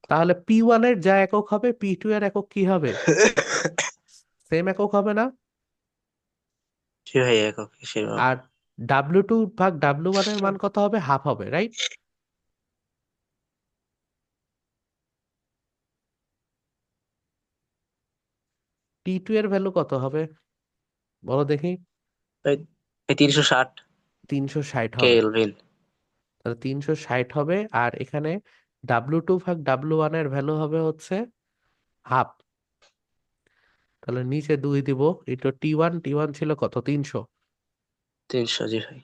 তাহলে পি ওয়ান এর যা একক হবে পি টু এর একক কি হবে? সেম একক হবে না? জি ভাই একক হিসেবে হবে। আর ডাব্লু টু ভাগ ডাব্লু ওয়ান এর মান কত হবে? হাফ হবে, রাইট? টি টু এর ভ্যালু কত হবে বলো দেখি? ভাই এই 360 360 হবে। কেলভিন। তাহলে 360 হবে, আর এখানে ডাব্লু টু ভাগ ডাব্লু ওয়ান এর ভ্যালু হবে হচ্ছে হাফ। তাহলে নিচে 2 দিব। এটা টি ওয়ান, টি ওয়ান ছিল কত? 300। 300 জি ভাই।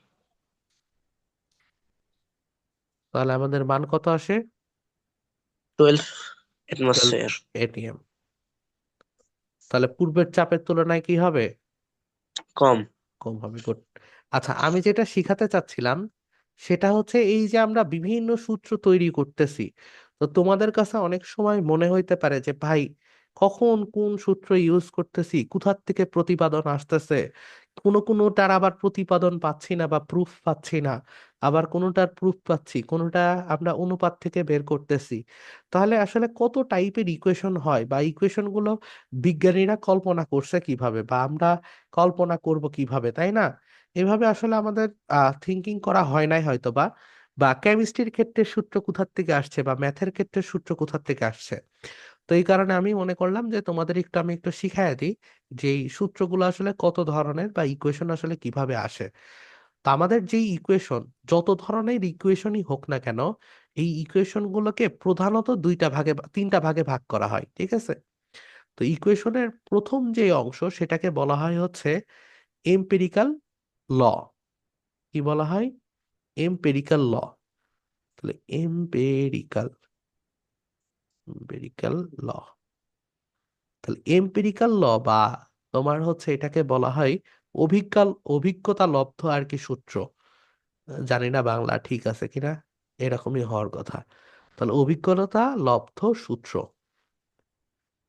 তাহলে আমাদের মান কত আসে? 12 12 অ্যাটমসফিয়ার। এটিএম। তাহলে পূর্বের চাপের তুলনায় কি হবে? কম। কম হবে। গুড। আচ্ছা, আমি যেটা শিখাতে চাচ্ছিলাম সেটা হচ্ছে এই যে আমরা বিভিন্ন সূত্র তৈরি করতেছি, তো তোমাদের কাছে অনেক সময় মনে হইতে পারে যে ভাই কখন কোন সূত্র ইউজ করতেছি, কোথার থেকে প্রতিপাদন আসতেছে, কোনোটার আবার প্রতিপাদন পাচ্ছি না বা প্রুফ পাচ্ছি না, আবার কোনোটার প্রুফ পাচ্ছি, কোনোটা আমরা অনুপাত থেকে বের করতেছি। তাহলে আসলে কত টাইপের ইকুয়েশন হয়, বা ইকুয়েশন গুলো বিজ্ঞানীরা কল্পনা করছে কিভাবে, বা আমরা কল্পনা করব কিভাবে, তাই না? এভাবে আসলে আমাদের থিঙ্কিং করা হয় নাই হয়তো, বা কেমিস্ট্রির ক্ষেত্রে সূত্র কোথার থেকে আসছে, বা ম্যাথের ক্ষেত্রে সূত্র কোথার থেকে আসছে। তো এই কারণে আমি মনে করলাম যে তোমাদের আমি একটু শিখাইয়া দিই যে এই সূত্রগুলো আসলে কত ধরনের, বা ইকুয়েশন আসলে কিভাবে আসে। তো আমাদের যে ইকুয়েশন, যত ধরনের ইকুয়েশনই হোক না কেন, এই ইকুয়েশন গুলোকে প্রধানত তিনটা ভাগে ভাগ করা হয়, ঠিক আছে? তো ইকুয়েশনের প্রথম যে অংশ, সেটাকে বলা হয় হচ্ছে এম্পিরিক্যাল ল। কি বলা হয়? এম্পিরিক্যাল ল। তাহলে এম্পিরিক্যাল এম্পিরিক্যাল ল। তাহলে এম্পিরিক্যাল ল, বা তোমার হচ্ছে এটাকে বলা হয় অভিজ্ঞতা লব্ধ আর কি সূত্র। জানি না বাংলা ঠিক আছে কিনা, এরকমই হওয়ার কথা। তাহলে অভিজ্ঞতা লব্ধ সূত্র,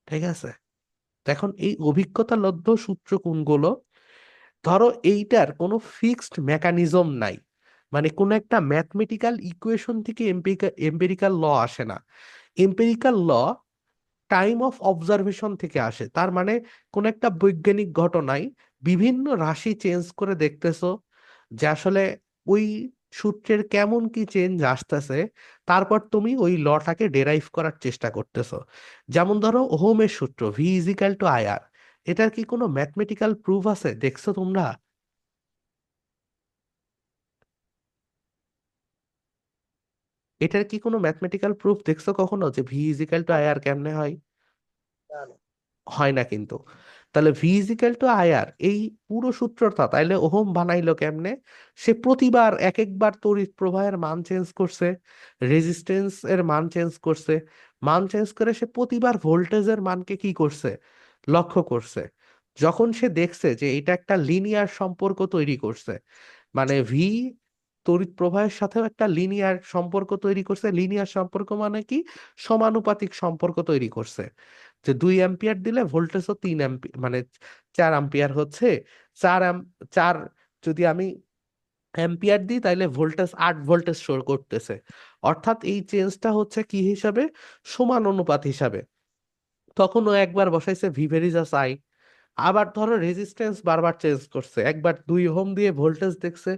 ঠিক আছে? তো এখন এই অভিজ্ঞতা লব্ধ সূত্র কোনগুলো? ধরো এইটার কোনো ফিক্সড মেকানিজম নাই, মানে কোনো একটা ম্যাথমেটিক্যাল ইকুয়েশন থেকে এম্পিরিক্যাল ল আসে না। Empirical law time of observation থেকে আসে। তার মানে কোন একটা বৈজ্ঞানিক ঘটনায় বিভিন্ন রাশি চেঞ্জ করে দেখতেছো যে আসলে ওই সূত্রের কেমন কি চেঞ্জ আসতেছে, তারপর তুমি ওই লটাকে ডেরাইভ করার চেষ্টা করতেছো। যেমন ধরো ওহমের সূত্র ভি ইজিক্যাল টু আই আর, এটার কি কোনো ম্যাথমেটিক্যাল প্রুফ আছে দেখছো তোমরা? এটার কি কোনো ম্যাথমেটিক্যাল প্রুফ দেখছো কখনো, যে ভি ইজিক্যাল টু আই আর কেমনে হয়? না, না। হয় না কিন্তু। তাহলে ভি ইজিক্যাল টু আইআর, এই পুরো সূত্রটা তাইলে ওহম বানাইলো কেমনে? সে প্রতিবার এক একবার তড়িৎ প্রবাহের মান চেঞ্জ করছে, রেজিস্ট্যান্স এর মান চেঞ্জ করছে, মান চেঞ্জ করে সে প্রতিবার ভোল্টেজের মানকে কি করছে, লক্ষ্য করছে। যখন সে দেখছে যে এটা একটা লিনিয়ার সম্পর্ক তৈরি করছে, মানে ভি তড়িৎ প্রবাহের সাথেও একটা লিনিয়ার সম্পর্ক তৈরি করছে। লিনিয়ার সম্পর্ক মানে কি? সমানুপাতিক সম্পর্ক তৈরি করছে। যে 2 অ্যাম্পিয়ার দিলে ভোল্টেজও 3 অ্যাম্পিয়ার, মানে 4 অ্যাম্পিয়ার হচ্ছে। 4 যদি আমি অ্যাম্পিয়ার দিই তাইলে ভোল্টেজ 8 ভোল্টেজ শো করতেছে। অর্থাৎ এই চেঞ্জটা হচ্ছে কি হিসাবে? সমানুপাত হিসাবে। তখন ও একবার বসাইছে ভি ভেরিজাস আই। আবার ধরো রেজিস্ট্যান্স বারবার চেঞ্জ করছে, একবার 2 ওহম দিয়ে ভোল্টেজ দেখছে,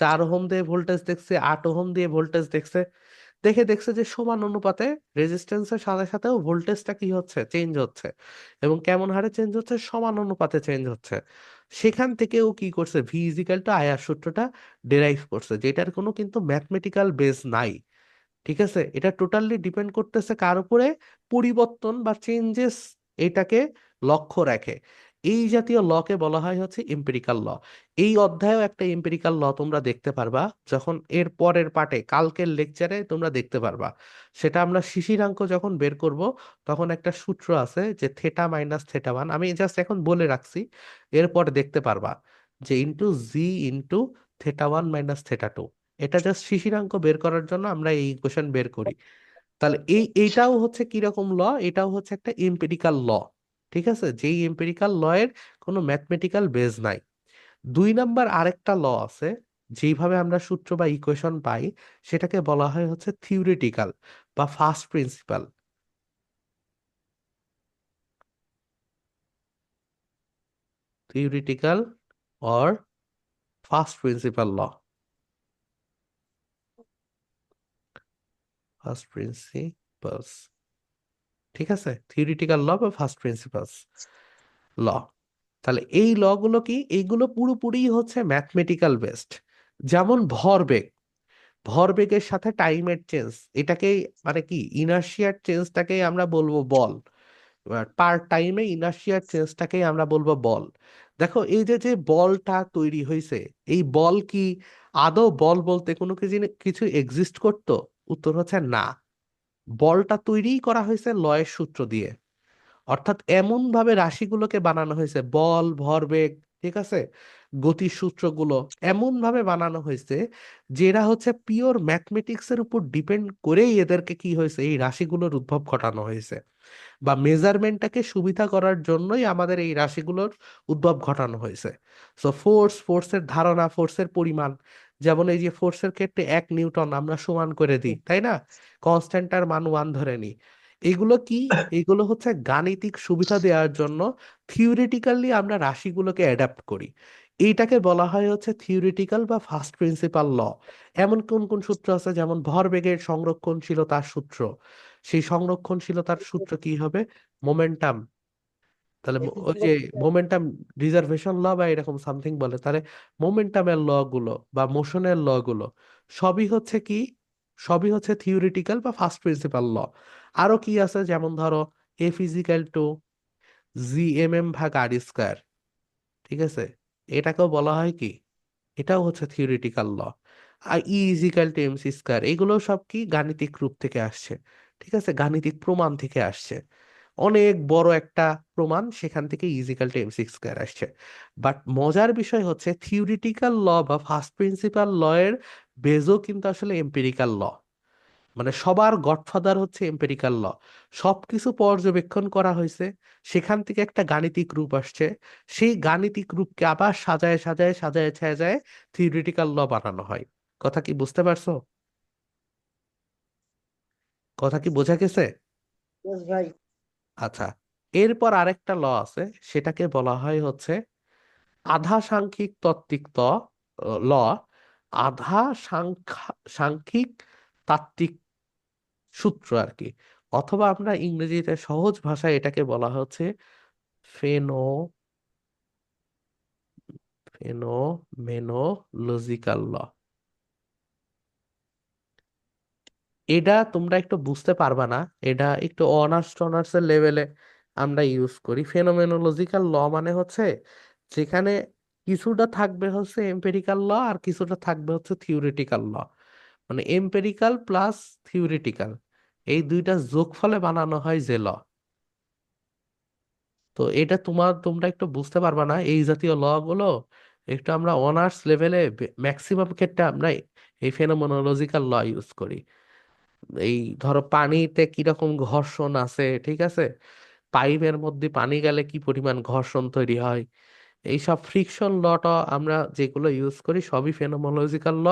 4 ওহম দিয়ে ভোল্টেজ দেখছে, 8 ওহম দিয়ে ভোল্টেজ দেখছে। দেখে দেখছে যে সমান অনুপাতে রেজিস্ট্যান্সের সাথে সাথেও ভোল্টেজটা কি হচ্ছে, চেঞ্জ হচ্ছে। এবং কেমন হারে চেঞ্জ হচ্ছে? সমান অনুপাতে চেঞ্জ হচ্ছে। সেখান থেকে ও কি করছে, ভি ইজিক্যাল টু আইআর সূত্রটা ডেরাইভ করছে, যেটার কোনো কিন্তু ম্যাথমেটিক্যাল বেস নাই। ঠিক আছে? এটা টোটালি ডিপেন্ড করতেছে কার উপরে? পরিবর্তন বা চেঞ্জেস, এটাকে লক্ষ্য রাখে। এই জাতীয় লকে বলা হয় হচ্ছে এম্পিরিক্যাল ল। এই অধ্যায়েও একটা এম্পিরিক্যাল ল তোমরা দেখতে পারবা, যখন এর পরের পার্টে কালকের লেকচারে তোমরা দেখতে পারবা। সেটা আমরা শিশিরাঙ্ক যখন বের করব, তখন একটা সূত্র আছে যে থেটা মাইনাস থেটা ওয়ান, আমি জাস্ট এখন বলে রাখছি, এরপরে দেখতে পারবা যে into G into theta one minus theta two. এটা জাস্ট শিশিরাঙ্ক বের করার জন্য আমরা এই ইকুয়েশন বের করি। তাহলে এইটাও হচ্ছে কিরকম ল? এটাও হচ্ছে একটা এম্পিরিক্যাল ল। ঠিক আছে? যেই এম্পিরিক্যাল ল এর কোনো ম্যাথমেটিক্যাল বেস নাই। 2 নাম্বার আরেকটা ল আছে, যেইভাবে আমরা সূত্র বা ইকুয়েশন পাই, সেটাকে বলা হয় হচ্ছে থিওরিটিক্যাল বা first principle. Theoretical or first principle law. First principles, ঠিক আছে? থিওরিটিক্যাল ল বা ফার্স্ট প্রিন্সিপালস ল। তাহলে এই ল গুলো কি? এইগুলো পুরোপুরি হচ্ছে ম্যাথমেটিক্যাল বেসড। যেমন ভরবেগ, ভরবেগের সাথে টাইমের চেঞ্জ, এটাকেই মানে কি ইনার্শিয়ার চেঞ্জটাকেই আমরা বলবো বল। পার টাইমে ইনার্শিয়ার চেঞ্জটাকেই আমরা বলবো বল। দেখো এই যে যে বলটা তৈরি হয়েছে, এই বল কি আদৌ বল বলতে কোনো কিছু এক্সিস্ট করতো? উত্তর হচ্ছে না। বলটা তৈরিই করা হয়েছে লয়ের সূত্র দিয়ে। অর্থাৎ এমন ভাবে রাশিগুলোকে বানানো হয়েছে, বল, ভরবেগ, ঠিক আছে? গতির সূত্রগুলো এমন ভাবে বানানো হয়েছে যেটা হচ্ছে পিওর ম্যাথমেটিক্স এর উপর ডিপেন্ড করেই এদেরকে কি হয়েছে, এই রাশিগুলোর উদ্ভব ঘটানো হয়েছে, বা মেজারমেন্টটাকে সুবিধা করার জন্যই আমাদের এই রাশিগুলোর উদ্ভব ঘটানো হয়েছে। সো ফোর্সের ধারণা, ফোর্সের পরিমাণ, যেমন এই যে ফোর্সের ক্ষেত্রে 1 নিউটন আমরা সমান করে দিই, তাই না? কনস্ট্যান্টটার মান 1 ধরে নিই। এগুলো কি? এগুলো হচ্ছে গাণিতিক সুবিধা দেওয়ার জন্য থিওরিটিক্যালি আমরা রাশিগুলোকে অ্যাডাপ্ট করি। এইটাকে বলা হয় হচ্ছে থিওরিটিক্যাল বা ফার্স্ট প্রিন্সিপাল ল। এমন কোন কোন সূত্র আছে, যেমন ভরবেগের সংরক্ষণশীলতার সূত্র। সেই সংরক্ষণশীলতার সূত্র কি হবে? মোমেন্টাম। তাহলে ওই যে মোমেন্টাম রিজার্ভেশন ল বা এরকম সামথিং বলে, তাহলে মোমেন্টামের ল গুলো বা মোশনের ল গুলো সবই হচ্ছে কি? সবই হচ্ছে থিওরিটিক্যাল বা ফার্স্ট প্রিন্সিপাল ল। আরো কি আছে, যেমন ধরো F equal to G M M ভাগ আর স্কয়ার, ঠিক আছে? এটাকেও বলা হয় কি? এটাও হচ্ছে theoretical law. R E is equal to MC square, এগুলো সব কি গাণিতিক রূপ থেকে আসছে, ঠিক আছে? গাণিতিক প্রমাণ থেকে আসছে। অনেক বড় একটা প্রমাণ, সেখান থেকে ইজিক্যাল টু এমসি স্কয়ার আসছে। বাট মজার বিষয় হচ্ছে থিওরিটিক্যাল ল বা ফার্স্ট প্রিন্সিপাল ল এর বেজও কিন্তু আসলে এম্পিরিক্যাল ল। মানে সবার গডফাদার হচ্ছে এম্পিরিক্যাল ল। সবকিছু পর্যবেক্ষণ করা হয়েছে, সেখান থেকে একটা গাণিতিক রূপ আসছে। সেই গাণিতিক রূপকে আবার সাজায় সাজায় সাজায় সাজায় থিওরিটিক্যাল ল বানানো হয়। কথা কি বুঝতে পারছো? কথা কি বোঝা গেছে? Yes, ভাই। আচ্ছা, এরপর আরেকটা ল আছে, সেটাকে বলা হয় হচ্ছে আধা সাংখ্যিক তাত্ত্বিক ল। আধা সাংখ্যিক তাত্ত্বিক সূত্র আর কি। অথবা আমরা ইংরেজিতে সহজ ভাষায় এটাকে বলা হচ্ছে ফেনো ফেনোমেনোলজিক্যাল ল। এটা তোমরা একটু বুঝতে পারবা না, এটা একটু অনার্স টনার্স এর লেভেলে আমরা ইউজ করি। ফেনোমেনোলজিক্যাল ল মানে হচ্ছে যেখানে কিছুটা থাকবে হচ্ছে এম্পেরিক্যাল ল আর কিছুটা থাকবে হচ্ছে থিওরিটিক্যাল ল। মানে এম্পেরিক্যাল প্লাস থিওরিটিক্যাল, এই দুইটা যোগফলে বানানো হয় যে ল। তো এটা তোমরা একটু বুঝতে পারবা না এই জাতীয় ল গুলো। একটু আমরা অনার্স লেভেলে ম্যাক্সিমাম ক্ষেত্রে আমরা এই ফেনোমেনোলজিক্যাল ল ইউজ করি। এই ধরো পানিতে কিরকম ঘর্ষণ আছে, ঠিক আছে? পাইপের মধ্যে পানি গেলে কি পরিমাণ ঘর্ষণ তৈরি হয়, এইসব ফ্রিকশন লটা আমরা যেগুলো ইউজ করি সবই ফেনোমেনোলজিক্যাল ল।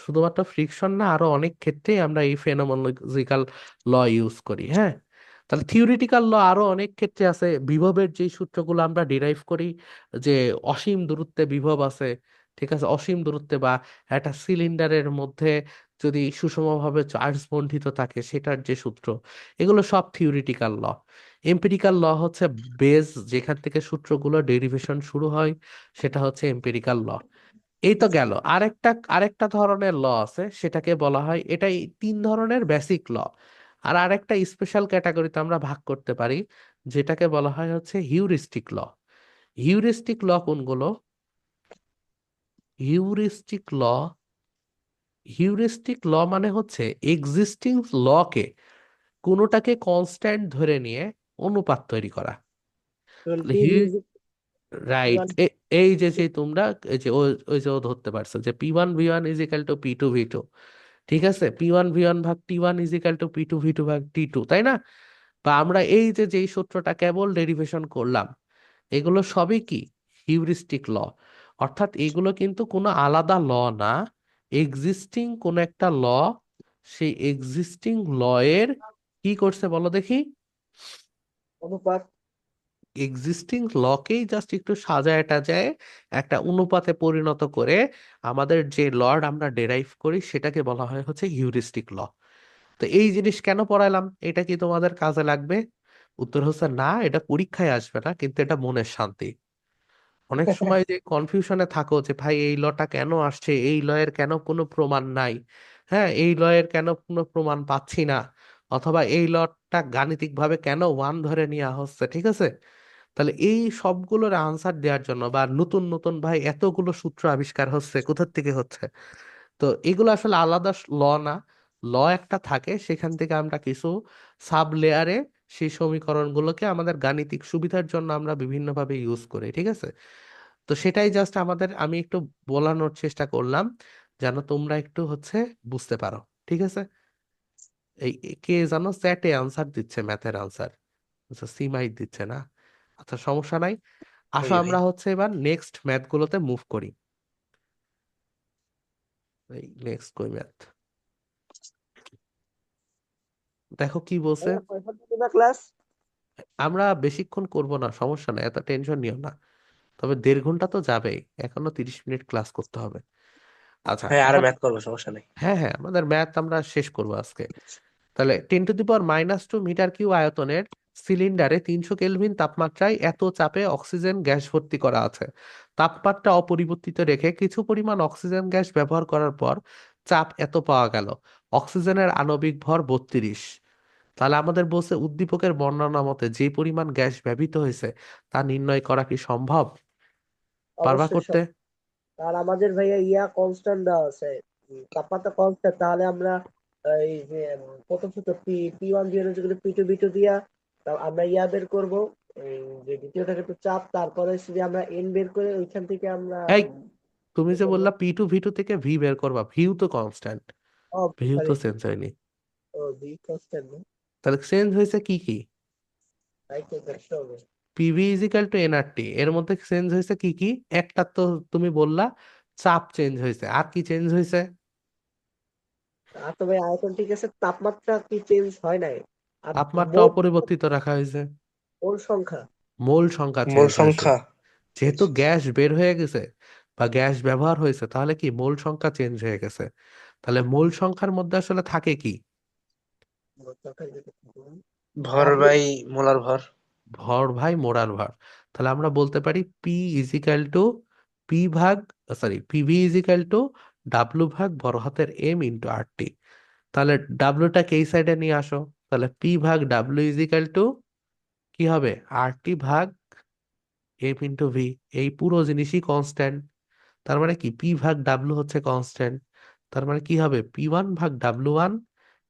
শুধুমাত্র ফ্রিকশন না, আরো অনেক ক্ষেত্রেই আমরা এই ফেনোমেনোলজিক্যাল ল ইউজ করি, হ্যাঁ। তাহলে থিওরিটিক্যাল ল আরো অনেক ক্ষেত্রে আছে। বিভবের যে সূত্রগুলো আমরা ডিরাইভ করি, যে অসীম দূরত্বে বিভব আছে, ঠিক আছে? অসীম দূরত্বে বা একটা সিলিন্ডারের মধ্যে যদি সুষমভাবে চার্জ বন্টিত থাকে, সেটার যে সূত্র, এগুলো সব থিওরিটিক্যাল ল। এম্পিরিক্যাল ল হচ্ছে বেস, যেখান থেকে সূত্রগুলো ডেরিভেশন শুরু হয়, সেটা হচ্ছে এম্পিরিক্যাল ল। এই তো গেল। আরেকটা ধরনের ল আছে, সেটাকে বলা হয়, এটাই 3 ধরনের বেসিক ল। আর আরেকটা স্পেশাল ক্যাটাগরিতে আমরা ভাগ করতে পারি, যেটাকে বলা হয় হচ্ছে হিউরিস্টিক ল। হিউরিস্টিক ল কোনগুলো? হিউরিস্টিক ল হিউরিস্টিক ল মানে হচ্ছে এক্সিস্টিং লকে কোনোটাকে কনস্ট্যান্ট ধরে নিয়ে অনুপাত তৈরি করা। তাহলে রাইট। এই যে তোমরা এই যে ওই যে ও ধরতে পারছো যে P1 V1 is equal two P2 V2, ঠিক আছে? P1 V1 ভাগ T1 is equal two P2 V2 ভাগ T2, তাই না? বা আমরা এই যে যেই সূত্রটা কেবল ডেরিভেশন করলাম, এগুলো সবই কি? হিউরিস্টিক ল। অর্থাৎ এগুলো কিন্তু কোনো আলাদা ল না, এক্সিস্টিং কোন একটা ল, সেই এক্সিস্টিং ল এর কি করছে বলো দেখি? অনুপাত। এক্সিস্টিং লকেই জাস্ট একটু সাজায় টাজায় একটা অনুপাতে পরিণত করে আমাদের যে লর্ড আমরা ডেরাইভ করি, সেটাকে বলা হয় হচ্ছে হিউরিস্টিক ল। তো এই জিনিস কেন পড়াইলাম? এটা কি তোমাদের কাজে লাগবে? উত্তর হচ্ছে না, এটা পরীক্ষায় আসবে না, কিন্তু এটা মনের শান্তি। অনেক সময় যে কনফিউশনে থাকো যে ভাই এই লটা কেন আসছে, এই লয়ের কেন কোনো প্রমাণ নাই, হ্যাঁ, এই লয়ের কেন কোনো প্রমাণ পাচ্ছি না, অথবা এই লটা গাণিতিক ভাবে কেন 1 ধরে নেওয়া হচ্ছে, ঠিক আছে? তাহলে এই সবগুলোর আনসার দেওয়ার জন্য, বা নতুন নতুন ভাই এতগুলো সূত্র আবিষ্কার হচ্ছে, কোথা থেকে হচ্ছে, তো এগুলো আসলে আলাদা ল না। ল একটা থাকে, সেখান থেকে আমরা কিছু সাব লেয়ারে সেই সমীকরণগুলোকে আমাদের গাণিতিক সুবিধার জন্য আমরা বিভিন্নভাবে ইউজ করি, ঠিক আছে? তো সেটাই জাস্ট আমি একটু বলানোর চেষ্টা করলাম যেন তোমরা একটু বুঝতে পারো। ঠিক আছে? কে জানো চ্যাটে আনসার দিচ্ছে, ম্যাথের আনসার। আচ্ছা, সিমাই দিচ্ছে না। আচ্ছা, সমস্যা নাই। আসো ওই ভাই। আমরা এবার নেক্সট ম্যাথ গুলোতে মুভ করি। এই নেক্সট কই ম্যাথ, দেখো কি বলছে। ভাইয়া কয় ঘন্টা দিবা ক্লাস? আমরা বেশিক্ষণ করব না, সমস্যা নাই, এত টেনশন নিও না। তবে 1.5 ঘন্টা তো যাবেই, এখনো 30 মিনিট ক্লাস করতে হবে। আচ্ছা হ্যাঁ, আরো এখন, ম্যাথ করবো, সমস্যা নেই। হ্যাঁ হ্যাঁ, আমাদের ম্যাথ আমরা শেষ করব আজকে। তাহলে 10⁻²² মিটার কিউ আয়তনের সিলিন্ডারে 300 কেলভিন তাপমাত্রায় এত চাপে অক্সিজেন গ্যাস ভর্তি করা আছে। তাপমাত্রা অপরিবর্তিত রেখে কিছু পরিমাণ অক্সিজেন গ্যাস ব্যবহার করার পর চাপ এত পাওয়া গেল। অক্সিজেনের আণবিক ভর 32। তাহলে আমাদের বলছে উদ্দীপকের বর্ণনা মতে যে পরিমাণ গ্যাস ব্যবহৃত হয়েছে তা নির্ণয় করা কি সম্ভব? পারবা অবশ্যই করতে? আর আমাদের ভাইয়া কনস্ট্যান্ট দেওয়া আছে, তাপমাত্রা কনস্ট্যান্ট, তাহলে আমরা এই যে প্রথম সূত্র পি ওয়ান দিয়ে যেগুলো পি টু দিয়া আমরা বের করব, এই যে দ্বিতীয়টাকে একটু চাপ, তারপরে যদি আমরা এন বের করে ওইখান থেকে আমরা এই, তুমি বের যে করবো। বললা P2 V2 থেকে ভি বের করবা, ভিউ তো কনস্ট্যান্ট, ও ভিউ তো সরি, চেঞ্জ হয়নি। ও ভি কনস্ট্যান্ট না, তাহলে চেঞ্জ হয়েছে কি কি? তাই তো দেখতে হবে। পিভি ইজিক্যাল টু এনআরটি, এর মধ্যে চেঞ্জ হয়েছে কি কি? একটা তো তুমি বললা চাপ চেঞ্জ হয়েছে, আর কি চেঞ্জ হয়েছে? আর তো ভাই আয়তন ঠিক আছে, তাপমাত্রা কি চেঞ্জ হয় নাই, আর তাপমাত্রা মোট অপরিবর্তিত রাখা হয়েছে, মোল সংখ্যা। মোল সংখ্যা মোল চেঞ্জ হয়েছে। সংখ্যা। যেহেতু গ্যাস বের হয়ে গেছে বা গ্যাস ব্যবহার হয়েছে, তাহলে কি মোল সংখ্যা চেঞ্জ হয়ে গেছে। তাহলে মোল সংখ্যার মধ্যে আসলে থাকে কি? মোল সংখ্যা যেটা থাকে। ভর ডাব্লিউ। বাই মোলার ভর। ভর ভাই মোলার ভর। তাহলে আমরা বলতে পারি পি ইজিক্যাল টু পি ভাগ, sorry, PV equal to W ভাগ বড় হাতের এম ইন্টু আর টি। তাহলে ডাব্লুটাকে এই সাইডে নিয়ে আসো। তাহলে পি ভাগ ডাব্লু ইজিক্যাল টু কি হবে? আর টি ভাগ এম ইন্টু ভি। এই পুরো জিনিসই কনস্ট্যান্ট। তার মানে কি পি ভাগ ডাব্লু হচ্ছে কনস্ট্যান্ট। তার মানে কি হবে? P1 ভাগ ডাব্লু 1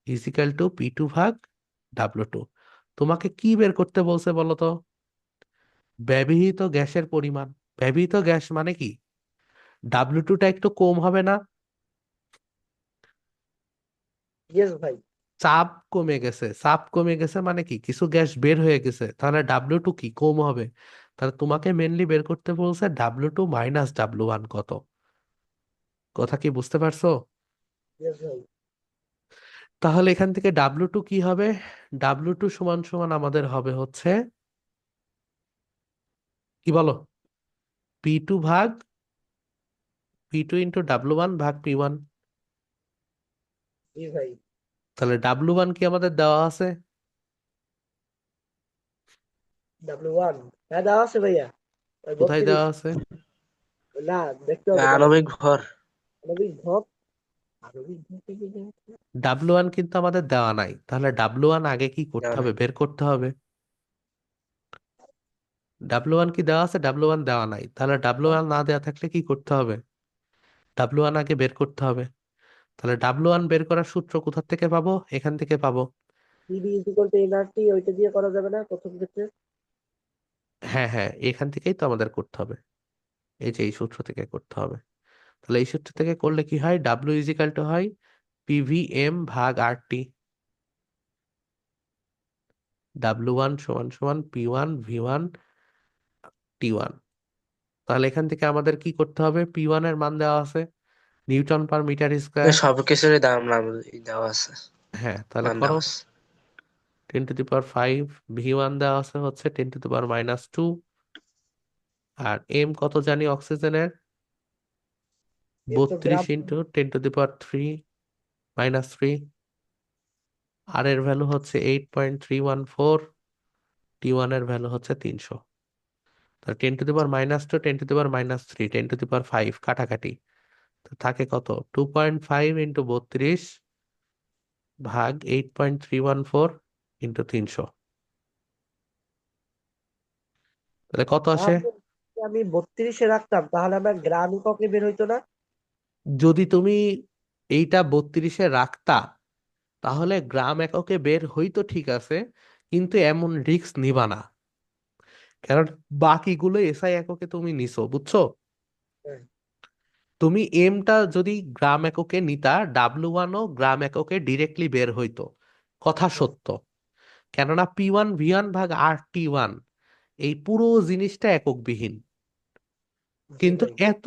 ইজিক্যাল টু P2 ভাগ ডাব্লু 2। তোমাকে কি বের করতে বলছে বলো তো? ব্যবহৃত গ্যাসের পরিমাণ। ব্যবহৃত গ্যাস মানে কি? ডাব্লু 2টা একটু কম হবে না? ইয়েস ভাই। চাপ কমে গেছে, চাপ কমে গেছে মানে কি কিছু গ্যাস বের হয়ে গেছে, তাহলে ডাব্লু 2 কি কম হবে? তাহলে তোমাকে মেনলি বের করতে বলছে ডাব্লু 2 মাইনাস ডাব্লু 1 কত। কথা কি বুঝতে পারছো? ইয়েস ভাই। তাহলে এখান থেকে ডাব্লু 2 কি হবে? ডাব্লু 2 সমান সমান আমাদের হবে কি বলো? P2 ভাগ P2 ইন্টু ডাব্লু 1 ভাগ P1। জি ভাই। তাহলে ডাব্লু 1 কি আমাদের দেওয়া আছে? ডাব্লিউ 1, হ্যাঁ দেওয়া আছে ভাইয়া, ওই কোথায় 32। দেওয়া আছে? না, দেখতে হবে দাঁড়ান। আণবিক ভর। আণবিক ভর, আণবিক ভর থেকে দেওয়া আছে। ডাব্লু 1 কিন্তু আমাদের দেওয়া নাই, তাহলে ডাব্লু 1 আগে কি করতে দেওয়া হবে? নাই। বের করতে হবে। ডাব্লু 1 কি দেওয়া আছে? ডাব্লু 1 দেওয়া নাই, তাহলে ডাব্লু 1 না দেওয়া থাকলে কি করতে হবে? ডাব্লু 1 আগে বের করতে হবে। তাহলে ডাব্লু 1 বের করার সূত্র কোথা থেকে পাবো? এখান থেকে পাবো। পিবি ইকুয়াল টু এনআরটি, ওইটা দিয়ে করা যাবে না প্রথম ক্ষেত্রে? হ্যাঁ হ্যাঁ, এখান থেকেই তো আমাদের করতে হবে। এই যে এই সূত্র থেকে করতে হবে। তাহলে এই সূত্র থেকে করলে কি হয়? ডাব্লু ইজিক্যাল টু হয় PVM ভাগ RT। ডাব্লু 1 সমান সমান P1 V1 T1। তাহলে এখান থেকে আমাদের কি করতে হবে? P1 এর মান দেওয়া আছে নিউটন পার মিটার স্কয়ার। সবকিছুরই দাম নাম দেওয়া আছে, হ্যাঁ, তাহলে মান করো। দেওয়া আছে। 10⁵ V1 দেওয়া আছে 10⁻²। আর এম কত জানি অক্সিজেনের? এর তো 32 গ্রাম। ইন্টু 10⁻³ আর এর ভ্যালু 8.314। T1 এর ভ্যালু 300। তাহলে 10⁻², 10⁻³ 10⁵ কাটাকাটি। তো থাকে কত? 2.5 ইন্টু 32 ভাগ 8.314 ইন্টু 300। তাহলে কত আসে? তাহলে যদি আমি 32-এ রাখতাম তাহলে আমার গ্রাম এককে বের হইতো না? যদি তুমি এইটা 32-এ রাখতা তাহলে গ্রাম এককে বের হইতো, ঠিক আছে, কিন্তু এমন রিস্ক নিবা না। কারণ বাকিগুলো এসআই এককে তুমি নিছো, বুঝছো? হ্যাঁ। তুমি এমটা যদি গ্রাম এককে নিতা, W1ও গ্রাম এককে ডিরেক্টলি বের হইতো, কথা হ্যাঁ, সত্য। কেননা P1V1 ভাগ RT1 এই পুরো জিনিসটা এককবিহীন। জি কিন্তু ভাই। এত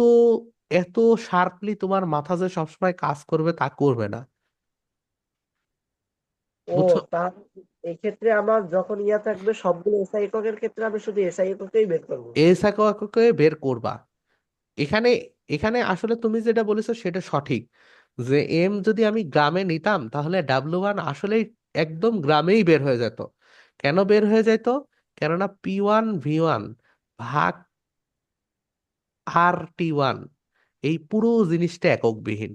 এত শার্পলি তোমার মাথা যে সবসময় কাজ করবে তা করবে না, ও, বুঝছো? তার এক্ষেত্রে আমার যখন ইয়া থাকবে সবগুলো এসআই এককের ক্ষেত্রে আমি শুধু এসআই এককেই বের করবো। এস এককে বের করবা। এখানে এখানে আসলে তুমি যেটা বলেছো সেটা সঠিক, যে এম যদি আমি গ্রামে নিতাম তাহলে W1 আসলেই একদম গ্রামেই বের হয়ে যেত। কেন বের হয়ে যেত? কেননা P1V1 ভাগ RT1 এই পুরো জিনিসটা এককবিহীন,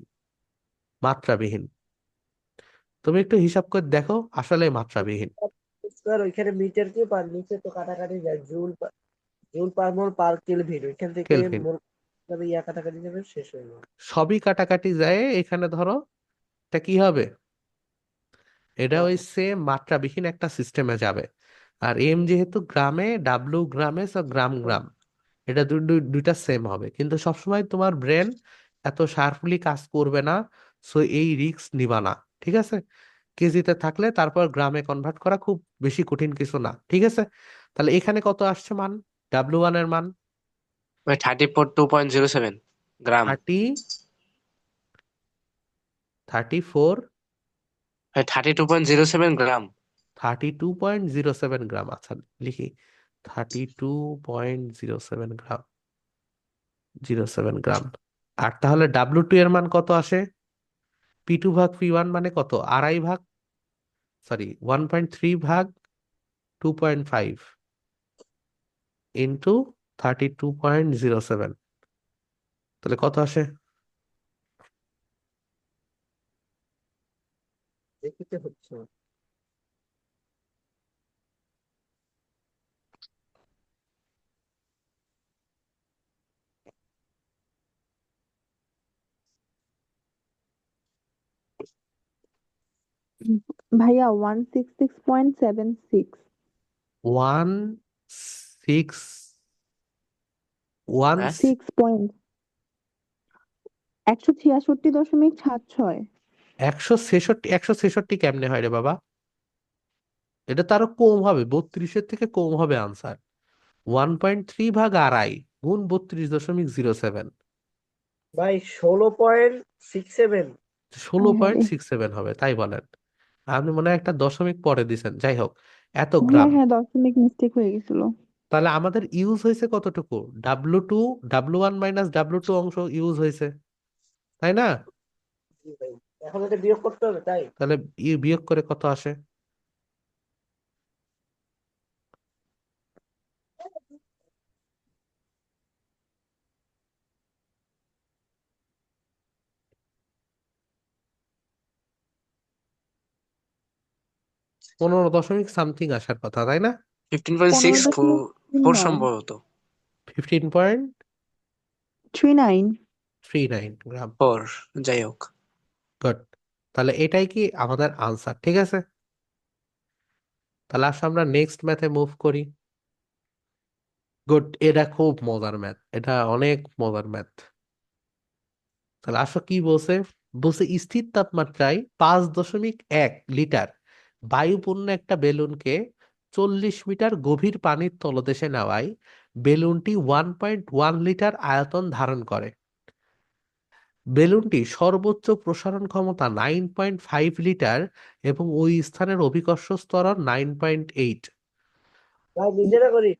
মাত্রাবিহীন। তুমি একটু হিসাব করে দেখো, আসলে মাত্রাবিহীন। স্যার ওইখানে মিটার কিউব আর নিচে তো কাটাকাটি যায়, জুল পার মোল পার কেলভিন, ওইখান থেকে কেলভিন মোল যাবে, ইয়া কাটাকাটি যাবে, শেষ হয়ে যাবে। সবই কাটাকাটি যায় এখানে, ধরো এটা কি হবে? এটা ওই সেম মাত্রাবিহীন একটা সিস্টেমে যাবে। আর এম যেহেতু গ্রামে, ডাব্লিউ গ্রামে, সো গ্রাম গ্রাম, এটা দুইটা সেম হবে। কিন্তু সবসময় তোমার ব্রেন এত শার্পলি কাজ করবে না, সো এই রিস্ক নিবা না, ঠিক আছে? কেজিতে থাকলে তারপর গ্রামে কনভার্ট করা খুব বেশি কঠিন কিছু না, ঠিক আছে? তাহলে এখানে কত আসছে মান, W1 এর মান? ভাই 34.207 গ্রাম। 34 ভাই 32.07 গ্রাম। 32.07 গ্রাম, আচ্ছা লিখি, 32.07 গ্রাম। আর তাহলে W2 এর মান কত আসে? P2 ভাগ P1 মানে কত, আড়াই ভাগ, সরি 1.3 ভাগ 2.5 ইন্টু 32.07, তাহলে কত আসে? দেখিতে হচ্ছে। ভাইয়া 166.76। ওয়ান সিক্স ওয়ান হ্যাঁ, 166.76। 166 কেমনে হয় রে বাবা? এটা তো আরো কম হবে, 32-এর থেকে কম হবে আনসার। 1.3 ভাগ আড়াই গুণ 32.07, ভাই 16.67। 16.67 হবে, তাই বলেন? আপনি মনে হয় একটা দশমিক পরে দিছেন, যাই হোক, এত হ্যাঁ গ্রাম। হ্যাঁ, দশমিক মিস্টেক হয়ে গেছিল। তাহলে আমাদের ইউজ হয়েছে কতটুকু? W2, W1 - W2 অংশ ইউজ হয়েছে, তাই না? জি ভাই, এখন এটা বিয়োগ করতে হবে তাই। তাহলে বিয়োগ করে কত আসে? পনেরো দশমিক সামথিং আসার কথা, তাই না? 15.6 ফোর 15.39। সম্ভবত। 15.39 39। গ্রাম। ফোর, যাই হোক। গুড। তাহলে এটাই কি আমাদের আনসার, ঠিক আছে? তাহলে আসলে আমরা নেক্সট ম্যাথে মুভ করি। গুড, এটা খুব মজার ম্যাথ, এটা অনেক মজার ম্যাথ। তাহলে আসো কি বলছে? বলছে স্থির তাপমাত্রায় 5.1 লিটার বায়ুপূর্ণ একটা বেলুনকে 40 মিটার গভীর পানির তলদেশে নেওয়ায় বেলুনটি 1.1 লিটার আয়তন ধারণ করে। বেলুনটি সর্বোচ্চ প্রসারণ ক্ষমতা 9.5 লিটার এবং ওই স্থানের অভিকর্ষ স্তরণ 9.8। ভাই নিজেরা করি।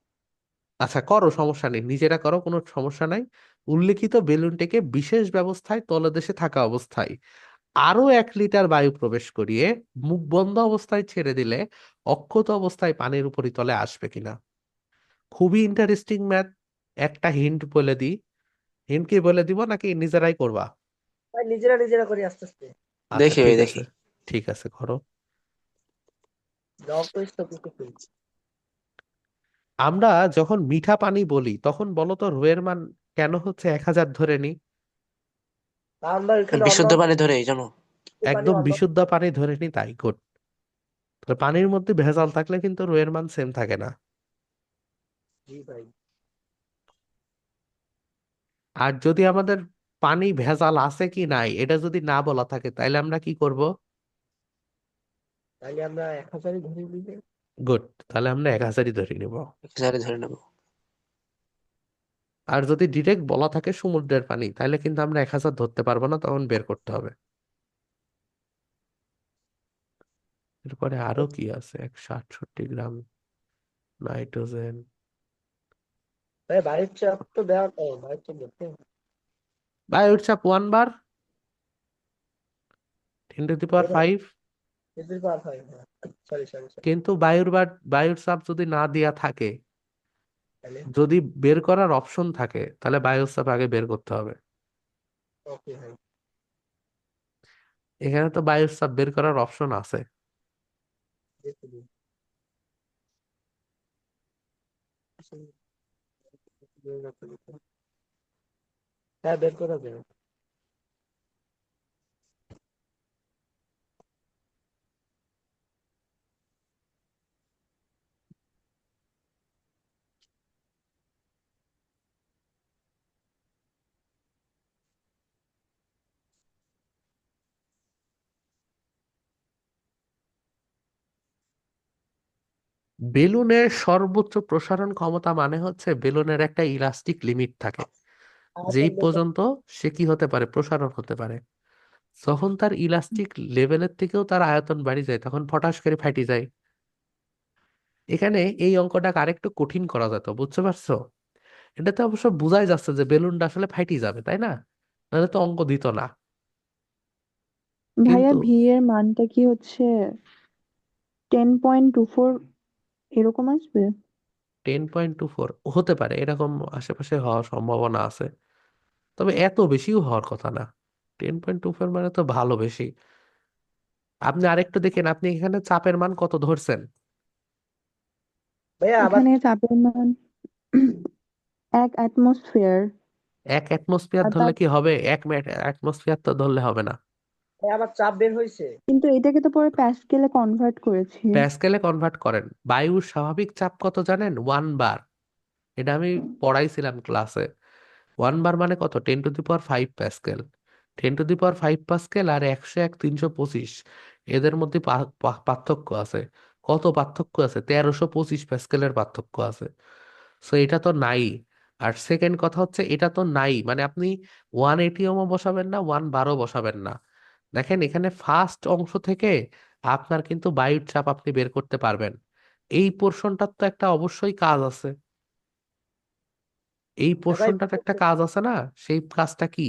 আচ্ছা করো, সমস্যা নেই, নিজেরা করো, কোনো সমস্যা নাই। উল্লেখিত বেলুনটিকে বিশেষ ব্যবস্থায় তলদেশে থাকা অবস্থায় আরো 1 লিটার বায়ু প্রবেশ করিয়ে মুখ বন্ধ অবস্থায় ছেড়ে দিলে অক্ষত অবস্থায় পানির উপরিতলে আসবে কিনা। খুবই ইন্টারেস্টিং ম্যাথ। একটা হিন্ট বলে দিই। হিন্ট কি বলে দিব নাকি নিজেরাই করবা? ভাই নিজেরা নিজেরা করি আস্তে আস্তে। আচ্ছা দেখি ভাই, ঠিক দেখি। আছে, ঠিক আছে করো। জব তো স্টপ কিছু। আমরা যখন মিঠা পানি বলি তখন বলো তো রো এর মান কেন হচ্ছে 1,000 ধরে নি? কারণ ভাই ওখানে অন্য বিশুদ্ধ অন্য পানি ধরে এই জন্য। পানি একদম অন্য। বিশুদ্ধ পানি ধরে নি, তাই গুড। তাহলে পানির মধ্যে ভেজাল থাকলে কিন্তু রো এর মান সেম থাকে না। জি ভাই। আর যদি আমাদের পানি ভেজাল আছে কি নাই এটা যদি না বলা থাকে তাহলে আমরা কি করব? তাহলে আমরা 1000-ই ধরে নিবে। গুড, তাহলে আমরা 1000ই ধরে নিব। এক্সারে ধরে নেবো। আর যদি ডিরেক্ট বলা থাকে সমুদ্রের পানি তাহলে কিন্তু আমরা 1000 ধরতে পারবো না, তখন বের করতে হবে। এরপরে আরো কি আছে? 168 গ্রাম নাইট্রোজেন। ভাই বাড়ির চাপ তো দেওয়া, বাড়ির চাপ দেখতে হবে। বায়ুর চাপ 1 বার, 10⁵ এদের পার হয়, হ্যাঁ। Sorry sorry sorry. কিন্তু বায়ুর চাপ যদি না দেয়া থাকে, তাহলে যদি বের করার অপশন থাকে তাহলে বায়ুর চাপ আগে বের করতে হবে। ওকে ভাই। এখানে তো বায়ুর চাপ বের করার অপশন আছে। দেখে নিন। হ্যাঁ, বের করা যাবে। বেলুনের সর্বোচ্চ প্রসারণ ক্ষমতা মানে হচ্ছে বেলুনের একটা ইলাস্টিক লিমিট থাকে, যেই আয়তন বের করা। পর্যন্ত সে কি হতে পারে, প্রসারণ হতে পারে। যখন তার ইলাস্টিক লেভেলের থেকেও তার আয়তন বাড়ি যায় তখন ফটাস করে ফাটি যায়। এখানে এই অঙ্কটাকে আরেকটু কঠিন করা যেত, বুঝতে পারছো? এটাতে অবশ্য বোঝাই যাচ্ছে যে বেলুনটা আসলে ফাইটি যাবে, তাই না? নাহলে তো অঙ্ক দিত না। ভাইয়া কিন্তু ভি এর মানটা কি হচ্ছে 10.24 এরকম আসবে? 10.24 হতে পারে, এরকম আশেপাশে হওয়ার সম্ভাবনা আছে। তবে এত বেশিও হওয়ার কথা না। 10.24 মানে তো ভালো বেশি। আপনি আরেকটু দেখেন, আপনি এখানে চাপের মান কত ধরছেন? ভাইয়া আবার এখানে চাপের মান 1 অ্যাটমসফিয়ার। 1 অ্যাটমসফিয়ার আর ধরলে তার কি হবে? 1 অ্যাটমসফিয়ার তো ধরলে হবে না। ভাইয়া আবার চাপ বের হয়েছে। কিন্তু এটাকে তো পরে প্যাসকেলে কনভার্ট করেছি। প্যাসকেলে কনভার্ট করেন। বায়ুর স্বাভাবিক চাপ কত জানেন? 1 বার। এটা আমি পড়াইছিলাম ক্লাসে। 1 বার মানে কত? 10⁵ প্যাসকেল। 10⁵ আর 101 325, এদের মধ্যে পার্থক্য আছে। কত পার্থক্য আছে? 1325 প্যাসকেলের পার্থক্য আছে। সো এটা তো নাই। আর সেকেন্ড কথা হচ্ছে এটা তো নাই মানে আপনি 180ও বসাবেন না, 1 বারও বসাবেন না। দেখেন এখানে ফার্স্ট অংশ থেকে আপনার কিন্তু বায়ুর চাপ আপনি বের করতে পারবেন। এই পোর্শনটার তো একটা অবশ্যই কাজ আছে। এই হ্যাঁ ভাই। পোর্শনটার একটা কাজ আছে না? সেই কাজটা কি?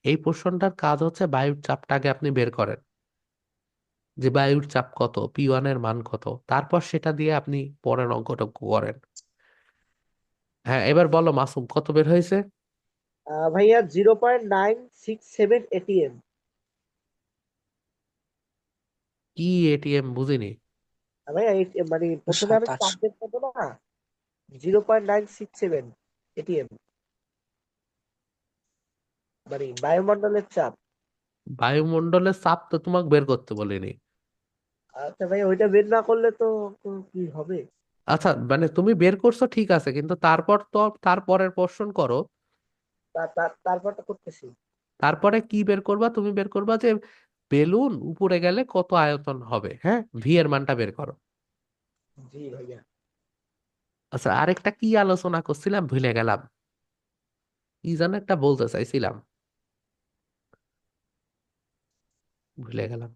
এই পোর্শনটার কাজ হচ্ছে বায়ুর চাপটা আগে আপনি বের করেন, যে বায়ুর চাপ কত, P1 এর মান কত, তারপর সেটা দিয়ে আপনি পরের অঙ্কটা করেন। হ্যাঁ, এবার বলো মাসুম, কত বের হয়েছে? ভাইয়া 0.967 এটিএম। কি এটিএম বুঝিনি। ভাইয়া মানে প্রথমে আমি 27। চাপ বের করবো না, 0.967 এটিএম, মানে বায়ুমণ্ডলের চাপ। বায়ুমণ্ডলের চাপ তো তোমাকে বের করতে বলিনি। আচ্ছা ভাইয়া, ওইটা বের না করলে তো তো কি হবে? আচ্ছা মানে তুমি বের করছো ঠিক আছে, কিন্তু তারপর তো তারপরের পোর্শন করো। তারপরটা করতেছি। তারপরে কি বের করবা? তুমি বের করবা যে বেলুন উপরে গেলে কত আয়তন হবে, হ্যাঁ, ভি এর মানটা বের করো। জি ভাইয়া। আচ্ছা, আরেকটা কি আলোচনা করছিলাম ভুলে গেলাম। কি যেন একটা বলতে চাইছিলাম, ভুলে গেলাম।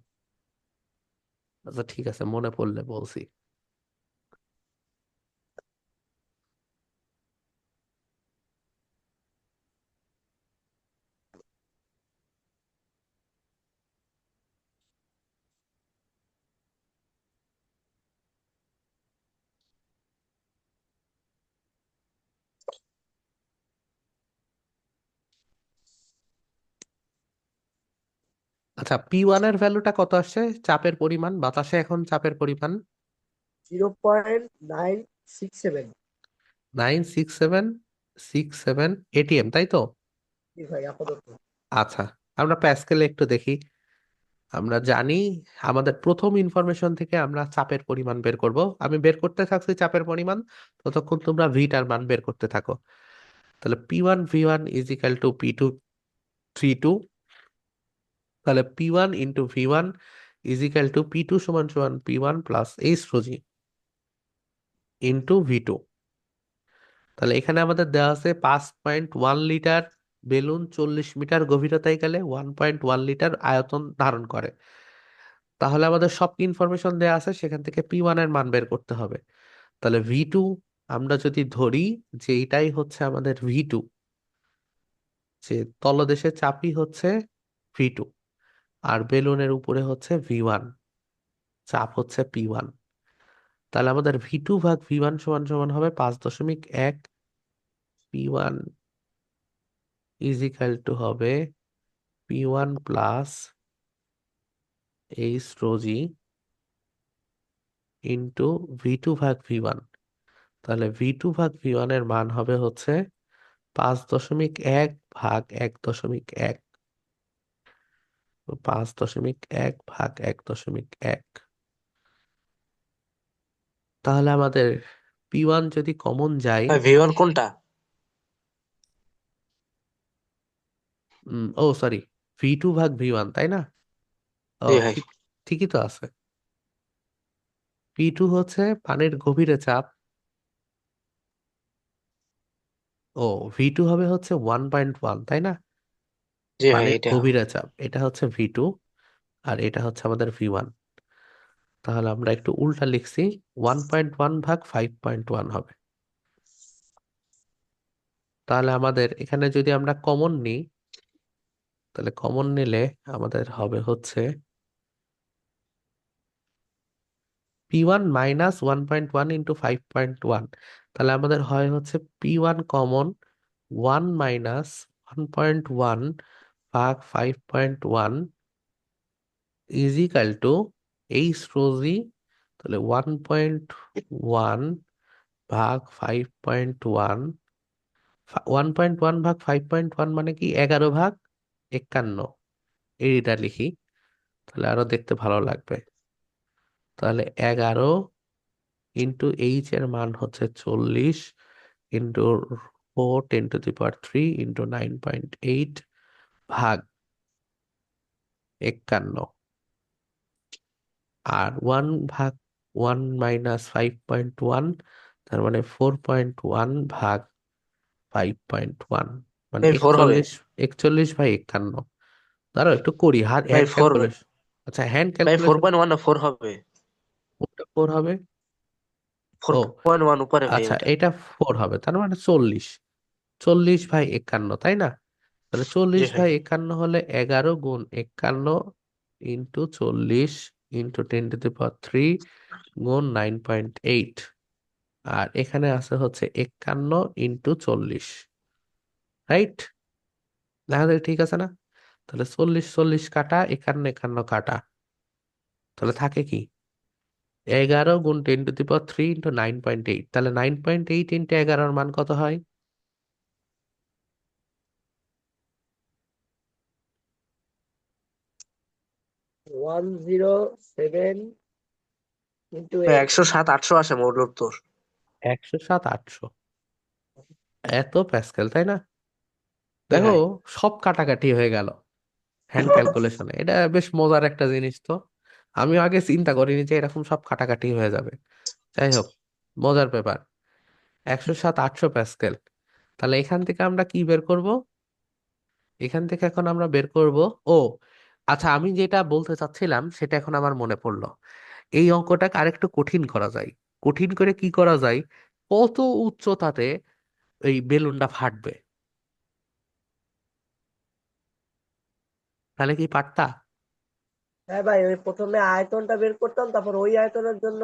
আচ্ছা ঠিক আছে, মনে পড়লে বলছি। আচ্ছা, P1 এর ভ্যালুটা কত আসছে? চাপের পরিমাণ বাতাসে এখন চাপের পরিমাণ 0.967। 96767 এটিএম, তাই তো? জি ভাই, আপাতত। আচ্ছা, আমরা প্যাসকেলে একটু দেখি। আমরা জানি আমাদের প্রথম ইনফরমেশন থেকে আমরা চাপের পরিমাণ বের করব। আমি বের করতে থাকছি চাপের পরিমাণ, ততক্ষণ তোমরা ভিটার মান বের করতে থাকো। তাহলে P1 V1 is equal two P2 3 2। তাহলে P1 × V1 is equal two P2 সমান সমান P1 প্লাস এইচ রোজি ইন্টু V2। তাহলে এখানে আমাদের দেওয়া আছে 5.1 লিটার বেলুন 40 মিটার গভীরতায় গেলে 1.1 লিটার আয়তন ধারণ করে। তাহলে আমাদের সব ইনফরমেশন দেওয়া আছে, সেখান থেকে P1 এর মান বের করতে হবে। তাহলে V2 আমরা যদি ধরি যে এটাই হচ্ছে আমাদের V2, যে তলদেশে চাপই হচ্ছে V2 আর বেলুনের উপরে হচ্ছে V1, চাপ হচ্ছে P1। তাহলে আমাদের V2 ভাগ V1 সমান সমান হবে 5.1। P1 ইজ ইকাল টু হবে P1 প্লাস এইচ রোজি ইন্টু V2 ভাগ V1। তাহলে V2 ভাগ V1 এর মান হবে হচ্ছে 5.1 ভাগ 1.1। 5.1 ভাগ 1.1। তাহলে আমাদের P1 যদি কমন যায়, ভাই V1 কোনটা? ও সরি, V2 ভাগ V1, তাই না? ও জি ভাই। ঠিক, ঠিকই তো আছে। P2 হচ্ছে পানির গভীরে চাপ। ও, V2 হবে হচ্ছে 1.1, তাই না? জি ভাই পানির এটা হবে। গভীরে চাপ, এটা হচ্ছে V2 আর এটা হচ্ছে আমাদের V1। তাহলে আমরা একটু উল্টা লিখছি, 1.1 ভাগ 5.1 হবে। তাহলে আমাদের এখানে যদি আমরা কমন নিই, তাহলে কমন নিলে আমাদের হবে হচ্ছে P1 মাইনাস 1.1 ইন্টু 5.1। তাহলে আমাদের হয় হচ্ছে P1 কমন 1 মাইনাস 1.1 ভাগ 5.1 ইজ ইকাল টু এইচ রোজি। তাহলে 1.1 ভাগ 5.1, 1.1 ভাগ 5.1 মানে কি 11/51। এইটা লিখি, তাহলে আরো দেখতে ভালো লাগবে। তাহলে 11 ইন্টু এইচ এর মান হচ্ছে 40 ইন্টু 4 × 10⁻³ ইন্টু 9.8 ভাগ 51। আর 1 ভাগ 1 মাইনাস 5.1, তার মানে 4.1 ভাগ 5.1, মানে ভাই 4 হবে। 41/51। দাঁড়াও একটু করি, ভাই হ্যান্ড 4 ভাই। ক্যালকুলেশন। আচ্ছা, হ্যান্ড ভাই ক্যালকুলেশন 4.1 না 4 হবে? কোনটা 4 হবে? ও 4.1 উপরে ভাই আচ্ছা, ওইটা। এটা 4 হবে, তার মানে 40/51, তাই না? তাহলে জি চল্লিশ ভাই। বাই একান্ন হলে 11 × 51 ইন্টু 40 ইন্টু 10⁻³ গুণ 9.8। আর এখানে আছে হচ্ছে 51 × 40, রাইট? দেখা যায় ঠিক আছে না? তাহলে 40 40 কাটা, 51 51 কাটা, তাহলে থাকে কি 11 × 10⁻³ ইন্টু 9.8। তাহলে 9.8 ইন্টু 11 মান কত হয়? 107 × ভাই 8। 107 800 আসে মোট উত্তর। 107 800, এত প্যাসকেল, তাই না? জি দেখো, ভাই। সব কাটাকাটি হয়ে গেল হ্যান্ড ক্যালকুলেশনে। এটা বেশ মজার একটা জিনিস তো। আমিও আগে চিন্তা করিনি যে এরকম সব কাটাকাটি হয়ে যাবে। যাই হোক, মজার ব্যাপার। 107 800 প্যাসকেল। তাহলে এখান থেকে আমরা কি বের করব? এখান থেকে এখন আমরা বের করব, ও আচ্ছা, আমি যেটা বলতে চাচ্ছিলাম সেটা এখন আমার মনে পড়লো। এই অঙ্কটাকে আরেকটু কঠিন করা যায়। কঠিন করে কি করা যায়, কত উচ্চতাতে এই বেলুনটা ফাটবে? তাহলে কি পারতা? হ্যাঁ ভাই, ওই প্রথমে আয়তনটা বের করতাম, তারপর ওই আয়তনের জন্য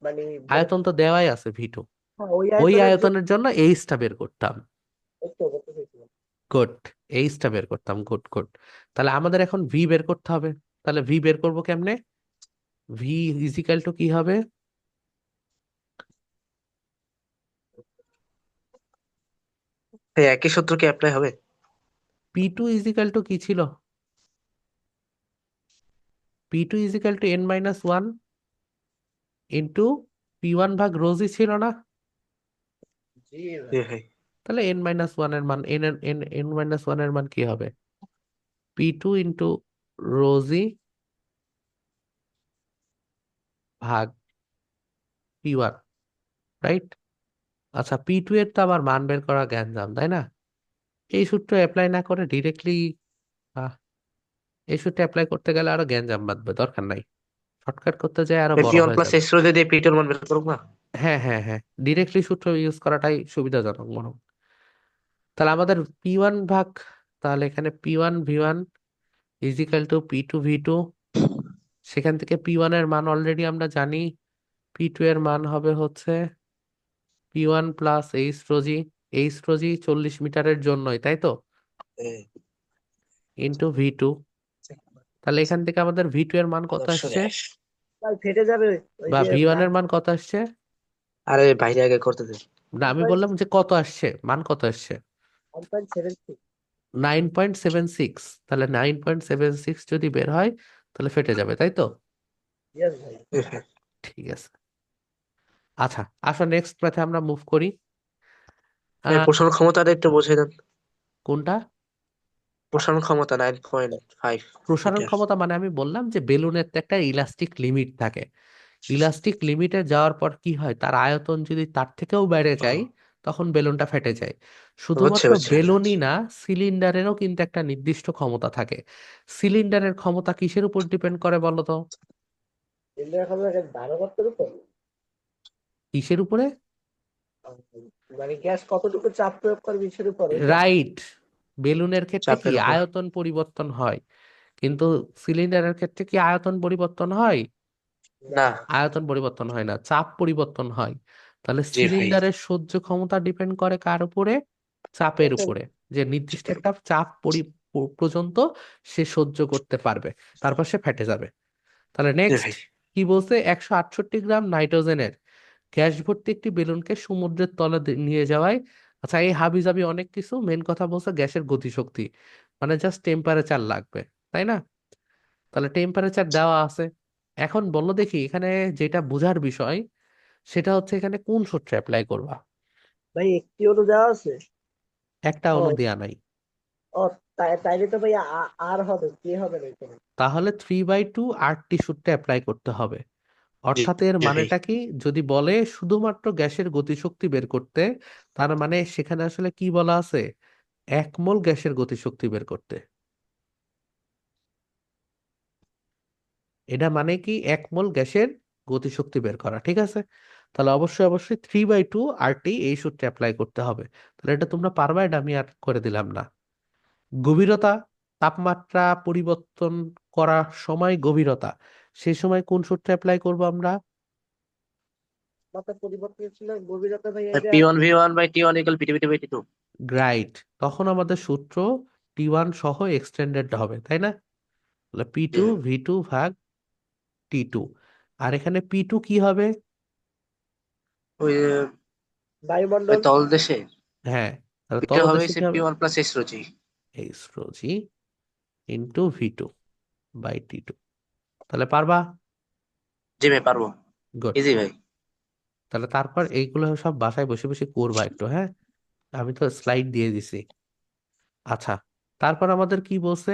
মানে আয়তন তো দেওয়াই আছে V2, হ্যাঁ, ওই ওই আয়তনের জন্য আয়তনের জন্য এইচটা বের করতাম। করতে চাইছিলাম। গুড, এইচটা বের করতাম, গুড গুড। তাহলে আমাদের এখন ভি বের করতে হবে। তাহলে ভি বের করবো কেমনে? ভি ইজিক্যাল টু কি হবে? ভাই একই সূত্র কি অ্যাপ্লাই হবে? P2 ইজিক্যাল টু কি ছিল? P2 equal to n minus one into P1 ভাগ রোজি ছিল না? জি জি ভাই। ভাই। তাহলে n মাইনাস ওয়ান এর মান n মাইনাস ওয়ান এর মান কি হবে? P2 ইন্টু রোজি ভাগ P1, রাইট? আচ্ছা, P2 এর তো আবার মান বের করা গ্যাঞ্জাম, তাই না? এই সূত্র অ্যাপ্লাই না করে ডিরেক্টলি এই সূত্র অ্যাপ্লাই করতে গেলে আরো গ্যাঞ্জাম বাঁধবে, দরকার নাই। শর্টকাট করতে যায় আরো বড় P1 হয়ে প্লাস যাবে। এক্স রো দিয়ে P2 এর মান বের করব না? হ্যাঁ হ্যাঁ হ্যাঁ, ডিরেক্টলি সূত্র ইউজ করাটাই সুবিধাজনক মনে হয়। তাহলে আমাদের P1 ভাগ, তাহলে এখানে P1 V1 is equal two P2 V2, সেখান থেকে P1 এর মান অলরেডি আমরা জানি, P2 এর মান হবে হচ্ছে P1 প্লাস এইচ রোজি 40 মিটারের জন্যই, তাই তো? হ্যাঁ। Into V2। তাহলে এখান থেকে আমাদের V2 এর মান কত আদর্শ আসছে? গ্যাস। ভাই ফেটে যাবে ওই বা যে V1 এর মান কত আসছে? আরে বাইরে আগে করতে দে। না, আমি বললাম যে কত আসছে, মান কত আসছে? 1.76। 9.76। তাহলে 9.76 যদি বের হয় তাহলে ফেটে যাবে, তাই তো? ইয়েস ভাই। হ্যাঁ। ঠিক আছে। আচ্ছা, আসো নেক্সট ম্যাথে আমরা মুভ করি। ভাই আহ, প্রসারণ ক্ষমতাটা একটু বুঝিয়ে দেন। কোনটা? প্রসারণ ক্ষমতা 9.5 প্রসারণ মিটার। ক্ষমতা মানে আমি বললাম যে বেলুনের তো একটা ইলাস্টিক লিমিট থাকে। ইলাস্টিক লিমিটে যাওয়ার পর কি হয়, তার আয়তন যদি তার থেকেও বেড়ে ও, যায় তখন বেলুনটা ফেটে যায়। বুঝছি শুধুমাত্র বুঝছি বুঝছি বেলুনই বুঝছি। না, সিলিন্ডারেরও কিন্তু একটা নির্দিষ্ট ক্ষমতা থাকে। সিলিন্ডারের ক্ষমতা কিসের উপর ডিপেন্ড করে বলো তো? ইন্ডিয়ার খবর ধারকত্বের উপর। কিসের উপরে? মানে গ্যাস কতটুকু চাপ প্রয়োগ করবে সের উপর ওইটা। রাইট। বেলুনের ক্ষেত্রে কি চাপের উপর। আয়তন পরিবর্তন হয়, কিন্তু সিলিন্ডারের ক্ষেত্রে কি আয়তন পরিবর্তন হয়? না। না। আয়তন পরিবর্তন হয় না, চাপ পরিবর্তন হয়। তাহলে জি ভাই। সিলিন্ডারের সহ্য ক্ষমতা ডিপেন্ড করে কার উপরে? চাপের গ্যাসের উপরে। যে নির্দিষ্ট একটা চাপ পর্যন্ত সে সহ্য করতে পারবে, তারপর সে ফেটে যাবে। তাহলে জি নেক্সট ভাই। কি বলছে, 168 গ্রাম নাইট্রোজেনের গ্যাস ভর্তি একটি বেলুনকে সমুদ্রের তলে নিয়ে যাওয়ায়। আচ্ছা, এই হাবিজাবি অনেক কিছু, মেন কথা বলছে গ্যাসের গতিশক্তি, মানে জাস্ট টেম্পারেচার লাগবে, তাই না? তাহলে টেম্পারেচার দেওয়া আছে। এখন বলো দেখি এখানে যেটা বোঝার বিষয় সেটা হচ্ছে এখানে কোন সূত্র অ্যাপ্লাই করবা। ভাই একটি অনু দেওয়া আছে। একটা ও অনু দেয়া নাই। ও তাইলে তো ভাই আর হবে কে হবে না এখানে। তাহলে 3/2 RT সূত্র অ্যাপ্লাই করতে হবে। জি অর্থাৎ এর জি ভাই। মানেটা কি, যদি বলে শুধুমাত্র গ্যাসের গতিশক্তি বের করতে, তার মানে সেখানে আসলে কি বলা আছে? 1 মোল গ্যাসের গতিশক্তি বের করতে। এটা মানে কি 1 মোল গ্যাসের গতিশক্তি বের করা, ঠিক আছে? তাহলে অবশ্যই অবশ্যই 3/2 RT এই সূত্রে অ্যাপ্লাই করতে হবে। তাহলে এটা তোমরা পারবা, এটা আমি আর করে দিলাম না। গভীরতা, তাপমাত্রা পরিবর্তন করার সময় গভীরতা, সেই সময় কোন সূত্রে অ্যাপ্লাই করব আমরা? মাত্রা পরিবর্তনশীল গভীরতা ভাই ভাই এটা। P1V1/T1 = P2V2/T2। রাইট। তখন আমাদের সূত্র T1 সহ এক্সটেন্ডেড হবে, তাই না? তাহলে পি জি টু ভাই। ভি টু ভাগ T2। আর এখানে P2 কি হবে? ওই ওই বায়ুমণ্ডল। তলদেশে হ্যাঁ, তাহলে P2 হবে তলদেশে সে কি হবে? P1 প্লাস এক্স রোজি। এইচ রোজি ইন্টু V2/T2। তাহলে পারবা? জি ভাই পারবো। গুড। ইজি ভাই। তাহলে তারপর এইগুলো সব বাসায় বসে বসে করবা একটু, হ্যাঁ? আমি তো স্লাইড দিয়ে দিছি। আচ্ছা, তারপর আমাদের কি বলছে?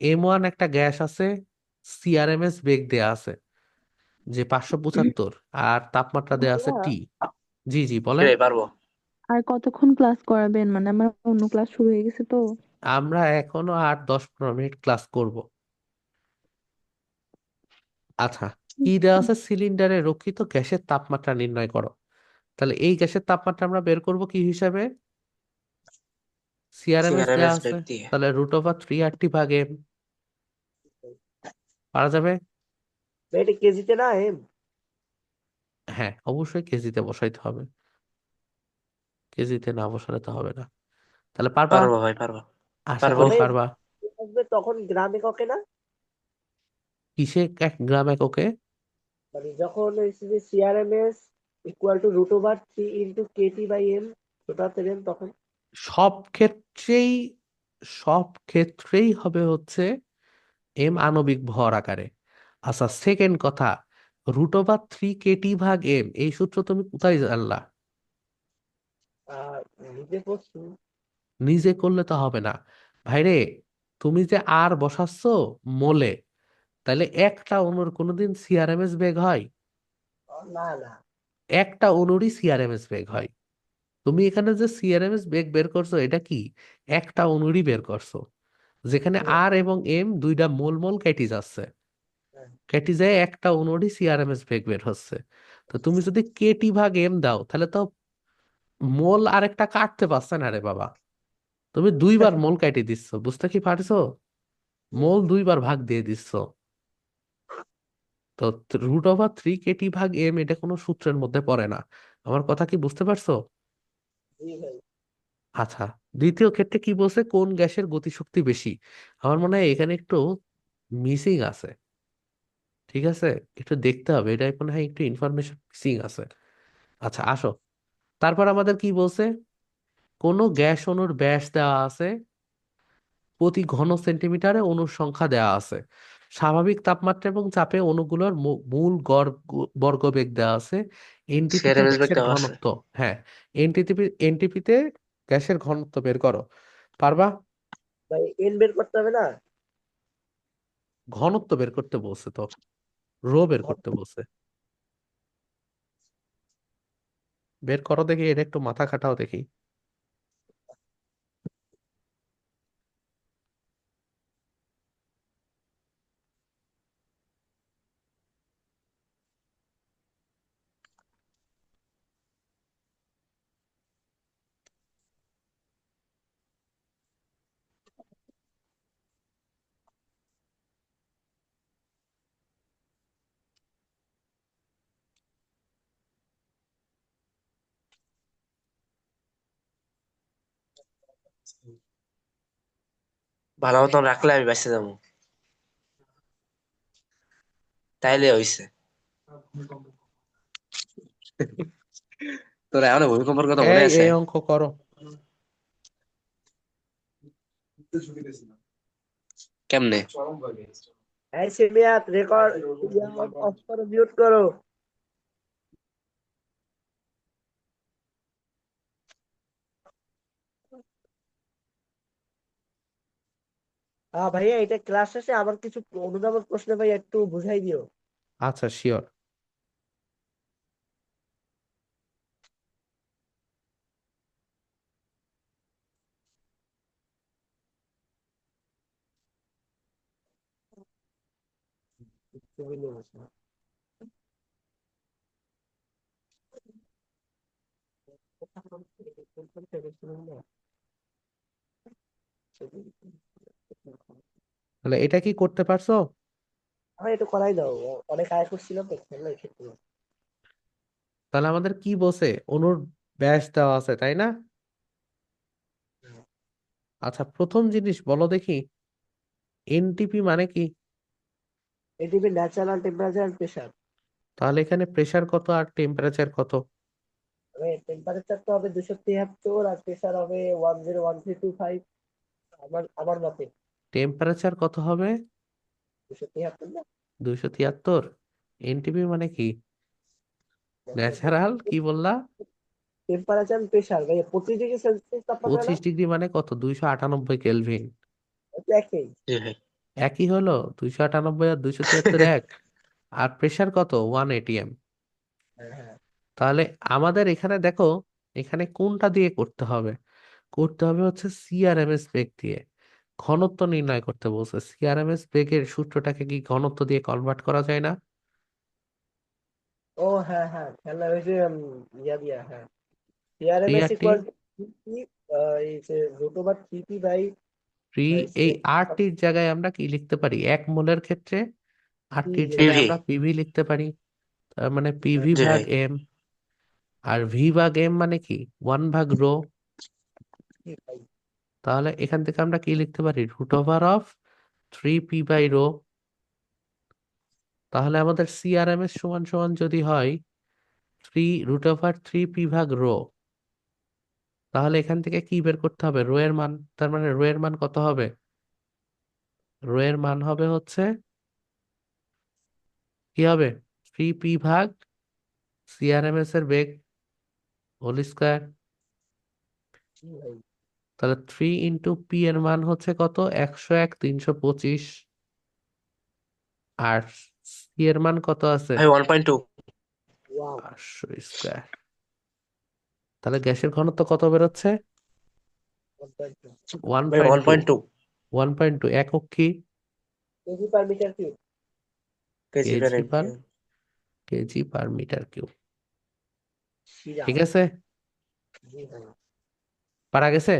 M1 একটা গ্যাস আছে, CRMS বেগ দেয়া আছে যে 575, আর তাপমাত্রা দেয়া আছে ভাইয়া, T। জি জি জি বলেন। ভাই পারবো। আর কতক্ষণ ক্লাস করাবেন? মানে আমার অন্য ক্লাস শুরু হয়ে গেছে তো। আমরা এখনো আর 10-15 মিনিট ক্লাস করব। আচ্ছা, কি দেওয়া আছে? সিলিন্ডারে রক্ষিত গ্যাসের তাপমাত্রা নির্ণয় করো। তাহলে এই গ্যাসের তাপমাত্রা আমরা বের করব কি হিসাবে? CRMS দেওয়া সিআরএমএস আছে। বেগ দিয়ে। তাহলে √3RT ভাগ M পারা যাবে। ভাই এটা কেজিতে না এম। হ্যাঁ, অবশ্যই কেজিতে বসাইতে হবে, কেজিতে না বসালে তো হবে না। তাহলে পারবা? পারবো ভাই পারবো। আশা পারবো। করি ভাই পারবা। আসবে তখন গ্রামে ককে না। কিসে 1 গ্রাম এককে? মানে যখন সিআরএমএস ইকুয়াল টু √3 × KT/M ওটাতে নেন তখন। সব ক্ষেত্রেই, সব ক্ষেত্রেই হবে হচ্ছে এম আণবিক ভর আকারে। আচ্ছা, সেকেন্ড কথা, √3 kT/m এই সূত্র তুমি কোথায় জানলা? আর নিজে করছি। নিজে করলে তো হবে না ভাইরে। তুমি যে আর বসাচ্ছ মোলে, তাহলে একটা অণুর কোনোদিন সিআরএমএস বেগ হয়? না না। একটা অণুরই সিআরএমএস বেগ হয়। তুমি এখানে যে সিআরএমএস বেগ বের করছো, এটা কি একটা অণুরই বের করছো, যেখানে হ্যাঁ, আর এবং এম দুইটা মোল মোল কেটে যাচ্ছে, হ্যাঁ। কেটে যায় একটা অণুরই সিআরএমএস বেগ বের হচ্ছে। তো তুমি যদি KT/m দাও, তাহলে তো মোল আরেকটা কাটতে পারছে না রে বাবা। তুমি দুইবার মোল কেটে দিচ্ছ, বুঝতে কি পারছো? মোল দুইবার ভাগ দিয়ে দিচ্ছ। তো √3 kT/m এটা কোনো সূত্রের মধ্যে পড়ে না। আমার কথা কি বুঝতে পারছো? জি ভাই। আচ্ছা, দ্বিতীয় ক্ষেত্রে কি বলছে, কোন গ্যাসের গতিশক্তি বেশি? আমার মনে হয় এখানে একটু মিসিং আছে। ঠিক আছে, একটু দেখতে হবে, এটা মনে হয় একটু ইনফরমেশন মিসিং আছে। আচ্ছা আসো, তারপর আমাদের কি বলছে, কোন গ্যাস অণুর ব্যাস দেওয়া আছে, প্রতি ঘন সেন্টিমিটারে অণুর সংখ্যা দেওয়া আছে, স্বাভাবিক তাপমাত্রা এবং চাপে অণুগুলোর মূল গড় বর্গবেগ দেওয়া আছে, এনটিপিতে সিআরএমএস গ্যাসের ব্যাগটাও আছে। ঘনত্ব। হ্যাঁ, এনটিপিতে গ্যাসের ঘনত্ব বের করো। পারবা? ভাই এন বের করতে হবে না? ঘনত্ব বের করতে বলছে তো, বের করতে বলছে। বের করো দেখি, এটা একটু মাথা খাটাও দেখি। ভালো মতন রাখলে আমি বেঁচে যাবো, তাইলে হইছে। তোর এখন ভূমিকম্পের কথা মনে এই আছে? এই অঙ্ক করো। কেমনে? এই সিমিয়াত রেকর্ড অফ করো, মিউট করো। ভাইয়া এটা ক্লাস শেষে আমার কিছু অনুধাবন প্রশ্ন ভাই একটু বুঝাই দিও। আচ্ছা শিওর। তুমি নিয়ে বসো। তাহলে এটা কি করতে পারছো? আমার একটু করাই দাও, অনেক আয় করছিলাম তো খেলনা ক্ষেত্রে। তাহলে আমাদের কি বলছে, অণুর ব্যাস দেওয়া আছে তাই না? আচ্ছা, প্রথম জিনিস বলো দেখি, এনটিপি মানে কি? ATP natural temperature and pressure. তাহলে এখানে প্রেসার কত আর টেম্পারেচার কত? টেম্পারেচার তো হবে 273 আর প্রেসার হবে 101325। আমার মতে টেম্পারেচার কত হবে? 273 না? 273। এনটিপি মানে কি? ন্যাচারাল কি বললা? টেম্পারেচার প্রেসার ভাই 25 ডিগ্রি সেলসিয়াস তাপমাত্রা না? 25 ডিগ্রি মানে কত, 298 কেলভিন। এটা একই। জি ভাই। একই হলো, 298 আর 273 এক। আর প্রেসার কত, 1 atm। হ্যাঁ হ্যাঁ। তাহলে আমাদের এখানে দেখো, এখানে কোনটা দিয়ে করতে হবে? করতে হবে হচ্ছে সিআরএমএস বেগ দিয়ে। ঘনত্ব নির্ণয় করতে বলছে, সিআরএমএস বেগের সূত্রটাকে কি ঘনত্ব দিয়ে কনভার্ট করা যায় না? ও হ্যাঁ হ্যাঁ, খেলা হয়েছে। ইয়া দিয়া, হ্যাঁ। Three C RMS R T equal to P, এই যে √3p বাই থ্রি, এই আর টির জায়গায় আমরা কি লিখতে পারি, 1 মোলের ক্ষেত্রে আর পি। টির জায়গায় পিভি। আমরা পিভি লিখতে পারি। তার মানে পিভি জি ভাগ ভাই। এম। আর ভি ভাগ এম মানে কি, 1/ρ। তাহলে এখান থেকে আমরা কি লিখতে পারি, √3p/ρ। তাহলে আমাদের সিআরএমএস সমান সমান যদি হয় 3√3p/ρ, তাহলে এখান থেকে কি বের করতে হবে, রো এর মান। তার মানে রো এর মান কত হবে? রো এর মান হবে হচ্ছে কি হবে 3p ভাগ সিআরএমএস এর বেগ হোল স্কয়ার। জি ভাই। তাহলে 3 × p এর মান হচ্ছে কত 101 325। আর সি এর মান কত আছে ভাই 1.2। 500 স্কয়ার। তাহলে গ্যাসের ঘনত্ব কত বেরোচ্ছে 1.2 ওয়ান ভাই পয়েন্ট টু 1.2 1.2 একক কি KG per metre cube. KG per KG per MPM. Metre cube. শিরা। ঠিক আছে, জি ভাই। পারা গেছে।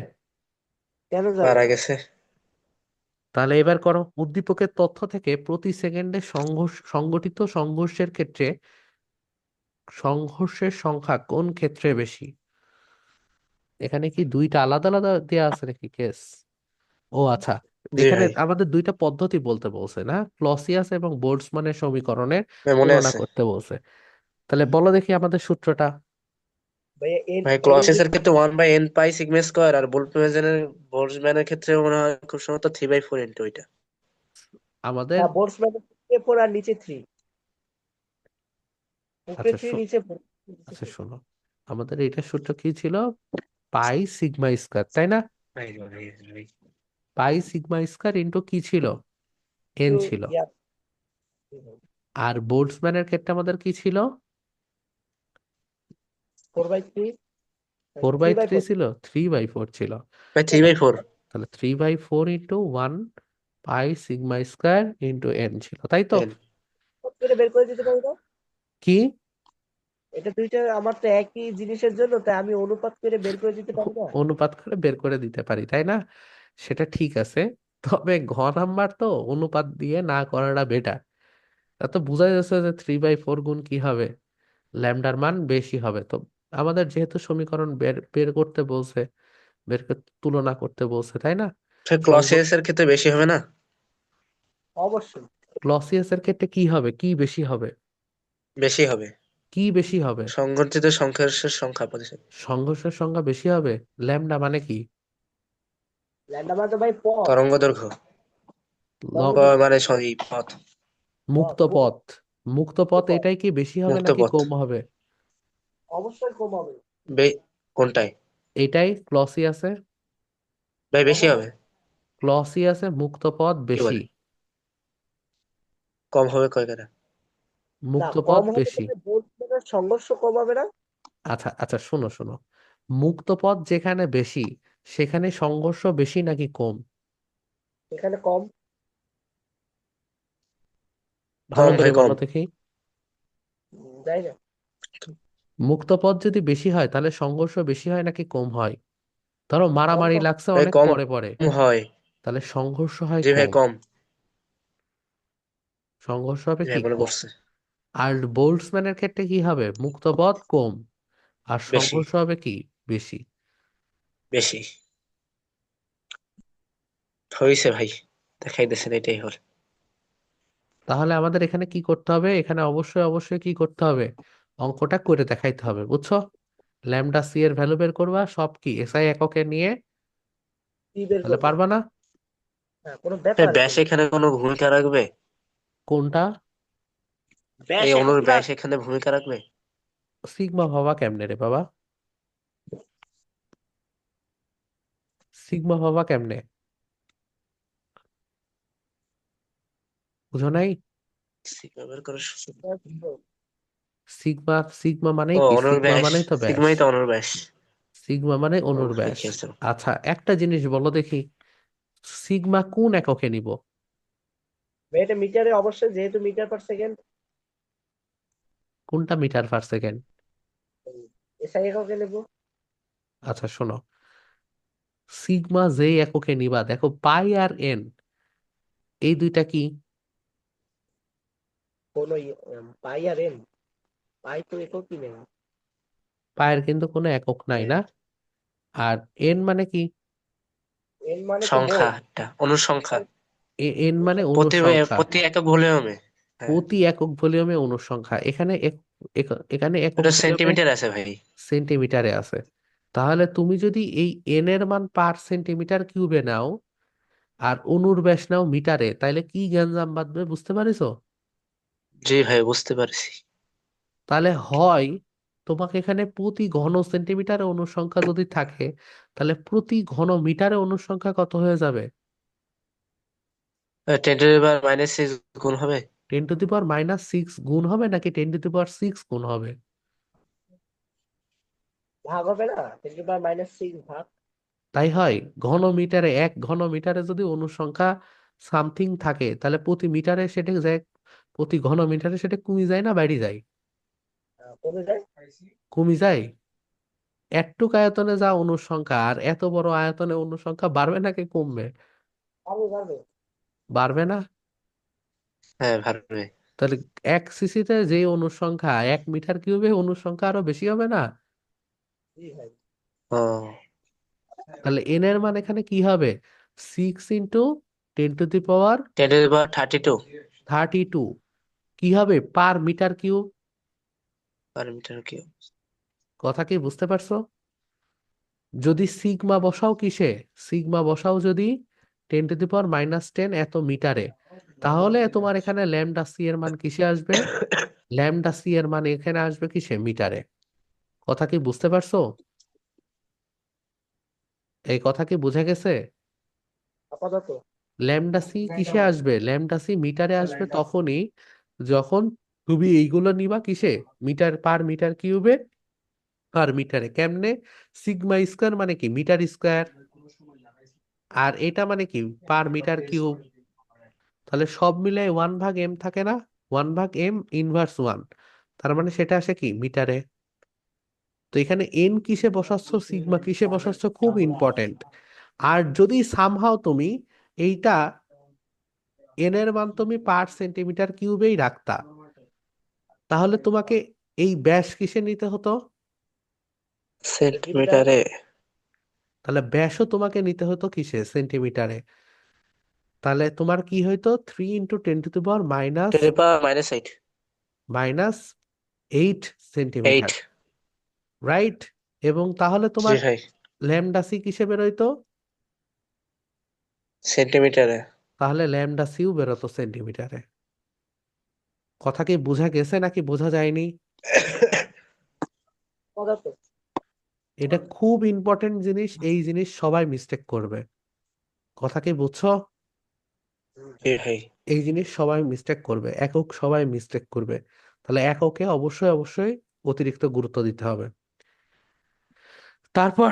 কেন যাবে মারা না? গেছে। তাহলে এবার করো উদ্দীপকের তথ্য থেকে প্রতি সেকেন্ডে সংঘটিত সংঘর্ষের ক্ষেত্রে সংঘর্ষের সংখ্যা কোন ক্ষেত্রে বেশি। এখানে কি দুইটা আলাদা আলাদা দেয়া আছে নাকি কেস? ও আচ্ছা, জি এখানে ভাই। আমাদের দুইটা পদ্ধতি বলতে বলছে না, ক্লসিয়াস এবং বোল্টজম্যানের সমীকরণের ভাই মনে তুলনা আছে। করতে বলছে। তাহলে বলো দেখি আমাদের সূত্রটা। ভাইয়া এন ভাই এন ইজ ক্লসিয়াস এর ক্ষেত্রে 1/n পাই সিগমা স্কয়ার, আর বোল্টজম্যানের ক্ষেত্রে মনে হয় খুব সম্ভবত 3/4 ইন্টু ওইটা। আমাদের হ্যাঁ, বোল্টজম্যান উপর আর নিচে 3, উপরে আচ্ছা 3 নিচে 4, নিচে আচ্ছা 4। শোনো, আমাদের এইটার সূত্র কি ছিল পাই সিগমা স্কয়ার, তাই না? ভাই ভাই ভাই পাই সিগমা স্কয়ার ইন্টু কি ছিল এন তো ছিল। ইয়া আর বোল্টজম্যানের ক্ষেত্রে আমাদের কি ছিল 4/3, 4/3 3/4। ছিল 3/4 ছিল। ভাই 3/4। তাহলে 3/4 ইন্টু 1 পাই সিগমা স্কয়ার ইন্টু এন ছিল, তাই তো? এন। করে বের করে দিতে পারি না? কি এটা দুইটা আমার তো একই জিনিসের জন্য, তাই আমি অনুপাত করে বের করে দিতে পারি না? অনুপাত করে বের করে দিতে পারি, তাই না? সেটা ঠিক আছে, তবে ঘ নাম্বার তো অনুপাত দিয়ে না করাটা বেটার। তা তো বোঝা যাচ্ছে যে 3/4 গুণ কি হবে ল্যামডার মান বেশি হবে। তো আমাদের যেহেতু সমীকরণ বের বের করতে বলছে, তুলনা করতে বলছে, তাই না? ভাই সংঘ ক্লসিয়াস এর ক্ষেত্রে বেশি হবে না? অবশ্যই। ক্লসিয়াস এর ক্ষেত্রে কি হবে, কি বেশি হবে, বেশি হবে। কি বেশি হবে? সংঘটিত সংঘর্ষের সংখ্যা প্রতিশত। সংঘর্ষের সংখ্যা বেশি হবে। ল্যামডা মানে কি? ল্যান্ডা মানে তো ভাই পথ। তরঙ্গ দৈর্ঘ্য। লব তরঙ্গ মানে সরি পথ। মুক্ত পথ পথ। মুক্ত পথ পথ এটাই কি বেশি হবে মুক্ত নাকি পথ। কম হবে? অবশ্যই কম হবে। কোনটায়? এটাই ক্লসিয়াসে। ভাই বেশি অবশ্যই। হবে। ক্লসিয়াসে মুক্ত পথ কি বেশি। বলে? কম হবে কয় কেন? না, মুক্ত পথ কম হবে বেশি। বলতে বোল্টজম্যানের সংঘর্ষ কম হবে না? আচ্ছা আচ্ছা, শোনো শোনো, মুক্ত পথ যেখানে বেশি সেখানে সংঘর্ষ বেশি নাকি কম? এখানে কম। ভালো কম করে ভাই কম। বলো দেখি। যাই না। মুক্ত পথ যদি বেশি হয় তাহলে সংঘর্ষ বেশি হয় নাকি কম হয়? ধরো কম মারামারি তো লাগছে ভাই অনেক কম পরে পরে, হয়। তাহলে সংঘর্ষ হয় জি ভাই কম। কম। সংঘর্ষ হবে জি কি ভাই মনে কম। পড়ছে। আর বোল্টজম্যানের ক্ষেত্রে কি হবে মুক্ত পথ কম আর বেশি। সংঘর্ষ হবে কি বেশি। বেশি। হয়েছে ভাই, দেখাই দিয়েছেন এটাই হল। তাহলে আমাদের এখানে কি করতে হবে, এখানে অবশ্যই অবশ্যই কি করতে হবে অঙ্কটা করে দেখাইতে হবে, বুঝছো? ল্যামডা সি এর ভ্যালু বের করবা, সব কি এসআই এককে নিয়ে। কি বের তাহলে করবো? পারবা না? হ্যাঁ, কোনো ভাই ব্যাপার ব্যাস কিন্তু। এখানে কোনো ভূমিকা রাখবে? কোনটা? ব্যাস এই একক অনুর না। ব্যাস এখানে ভূমিকা রাখবে? সিগমা ভাবা কেমনে রে বাবা, সিগমা ভাবা কেমনে, বুঝো নাই? সিগমা বের করার সুযোগ। সিগমা সিগমা মানেই ও কি, অনুর সিগমা ব্যাস। মানেই তো ব্যাস। সিগমাই তো অনুর ব্যাস। সিগমা মানে ও অনুর ব্যাস। লিখে আসছো। আচ্ছা একটা জিনিস বলো দেখি, সিগমা কোন এককে নিব? ভাই এটা মিটারে অবশ্যই, যেহেতু মিটার পার সেকেন্ড। কোনটা মিটার পার সেকেন্ড? এসআই এককে নেব। আচ্ছা শোনো, সিগমা যেই এককে নিবা দেখো পাই আর এন এই দুইটা কি? কোন পাই আর এন। পাই তো এককই নেব। পায়ের কিন্তু কোনো একক নাই এন না। আর এন মানে কি? এন মানে তো সংখ্যা, মোল। একটা অনুর সংখ্যা। এন মানে প্রতি অণুর সংখ্যা। প্রতি একক ভলিউমে। হ্যাঁ। প্রতি একক ভলিউমে অণুর সংখ্যা, এখানে এখানে একক এটা ভলিউমে সেন্টিমিটার আছে ভাই। সেন্টিমিটারে আছে। তাহলে তুমি যদি এই এন এর মান পার সেন্টিমিটার কিউবে নাও, আর অণুর ব্যাস নাও মিটারে, তাইলে কি গ্যাঞ্জাম বাঁধবে বুঝতে পারিছো? জি ভাই, বুঝতে পারছি। তাহলে হয় তোমাকে এখানে প্রতি ঘন সেন্টিমিটারে অণুর সংখ্যা যদি থাকে, তাহলে প্রতি ঘন মিটারে অণুর সংখ্যা কত হয়ে যাবে? 10⁻⁻6 গুণ হবে। 10⁻⁻6 গুণ হবে নাকি 10⁻6 গুণ হবে? ভাগ হবে না, 10⁻⁻6 ভাগ। তাই হয়, ঘন মিটারে, 1 ঘন মিটারে যদি অণুর সংখ্যা সামথিং থাকে, তাহলে প্রতি মিটারে সেটা যায়, প্রতি ঘন মিটারে সেটা কমে যায় না বাইরে যায়? কমে যায়। কমে যায়। একটুক আয়তনে যা অণুর সংখ্যা, আর এত বড় আয়তনে অণুর সংখ্যা বাড়বে নাকি কমবে? পারবে পারবে। বাড়বে না? হ্যাঁ, পারবে। তাহলে 1 সিসিতে যে অণুর সংখ্যা, 1 মিটার কিউবে অণুর সংখ্যা আরো বেশি হবে না? জি ভাই। ও, তাহলে এন এর মান এখানে কি হবে? 6 × 10⁻32 10⁻32 কি হবে per metre cube? Per metre cube. কথা কি বুঝতে পারছো? যদি সিগমা বসাও কিসে, সিগমা বসাও যদি 10⁻⁻10 এত মিটারে, তাহলে তোমার এখানে ল্যামডা সি এর মান কিসে আসবে? ল্যামডা সি এর মান এখানে আসবে কিসে? মিটারে। কথা কি বুঝতে পারছো? এই কথা কি বোঝা গেছে? আপাতত। ল্যামডা সি কিসে আসবে? ল্যামডা সি মিটারে আসবে তখনই যখন তুমি এইগুলো নিবা কিসে? মিটার, পার মিটার কিউবে, পার মিটারে। কেমনে? সিগমা স্কোয়ার মানে কি মিটার স্কোয়ার, আর এটা মানে কি পার মিটার কিউব। তাহলে সব মিলে 1/m থাকে না? 1/m−1, তার মানে সেটা আসে কি মিটারে। তো এখানে এন কিসে বসাচ্ছ, সিগমা কিসে বসাচ্ছ, খুব ইম্পর্টেন্ট। আর যদি সামহাও তুমি এইটা এন এর মান তুমি পার সেন্টিমিটার কিউবেই রাখতা, তাহলে তোমাকে এই ব্যাস কিসে নিতে হতো? সেন্টিমিটার। সেন্টিমিটারে। তাহলে ব্যাসও তোমাকে নিতে হতো কিসে? সেন্টিমিটারে। তাহলে তোমার কি হইতো? 3 × 10⁻⁻⁸ -8। -8 সেন্টিমিটার, রাইট? এবং তাহলে জি তোমার ভাই, ল্যামডা সি কিসে বেরোইতো? সেন্টিমিটারে। তাহলে ল্যামডা সিও বেরোতো সেন্টিমিটারে। কথা কি বোঝা গেছে নাকি বোঝা যায়নি? পদার্থ। এটা খুব ইম্পর্টেন্ট জিনিস, এই জিনিস সবাই মিস্টেক করবে। কথা কি বুঝছো? জি ভাই। এই জিনিস সবাই মিস্টেক করবে, একক সবাই মিস্টেক করবে। তাহলে এককে অবশ্যই অবশ্যই অতিরিক্ত গুরুত্ব দিতে হবে। তারপর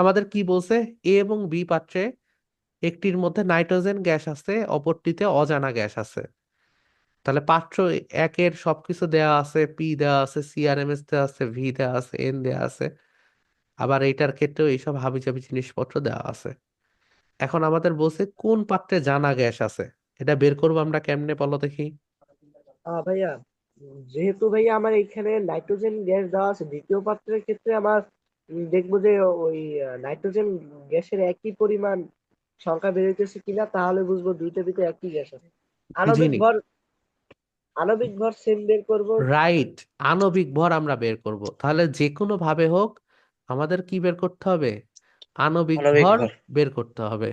আমাদের কি বলছে? এ এবং বি পাত্রে একটির মধ্যে নাইট্রোজেন গ্যাস আছে, অপরটিতে অজানা গ্যাস আছে। তাহলে পাত্র একের সবকিছু দেওয়া আছে, পি দেওয়া আছে, সিআরএমএস দেওয়া আছে, ভি দেওয়া আছে, এন দেওয়া আছে। আবার এইটার ক্ষেত্রেও এইসব হাবিজাবি জিনিসপত্র দেওয়া আছে। এখন আমাদের বলছে কোন পাত্রে জানা গ্যাস আছে, এটা বের করবো আমরা কেমনে বলো দেখি। ভাইয়া, যেহেতু ভাইয়া আমার এখানে নাইট্রোজেন গ্যাস দেওয়া আছে, দ্বিতীয় পাত্রের ক্ষেত্রে আমার দেখবো যে ওই নাইট্রোজেন গ্যাসের একই পরিমাণ সংখ্যা বেরোইতেছে কিনা, তাহলে বুঝবো দুইটার ভিতরে একই গ্যাস আছে। আণবিক বুঝিনি। ভর, আণবিক ভর সেম বের করবো। রাইট, আণবিক ভর আমরা বের করব, তাহলে যে কোনো ভাবে হোক আমাদের কি বের করতে হবে? আণবিক আণবিক ভর ভর। বের করতে হবে।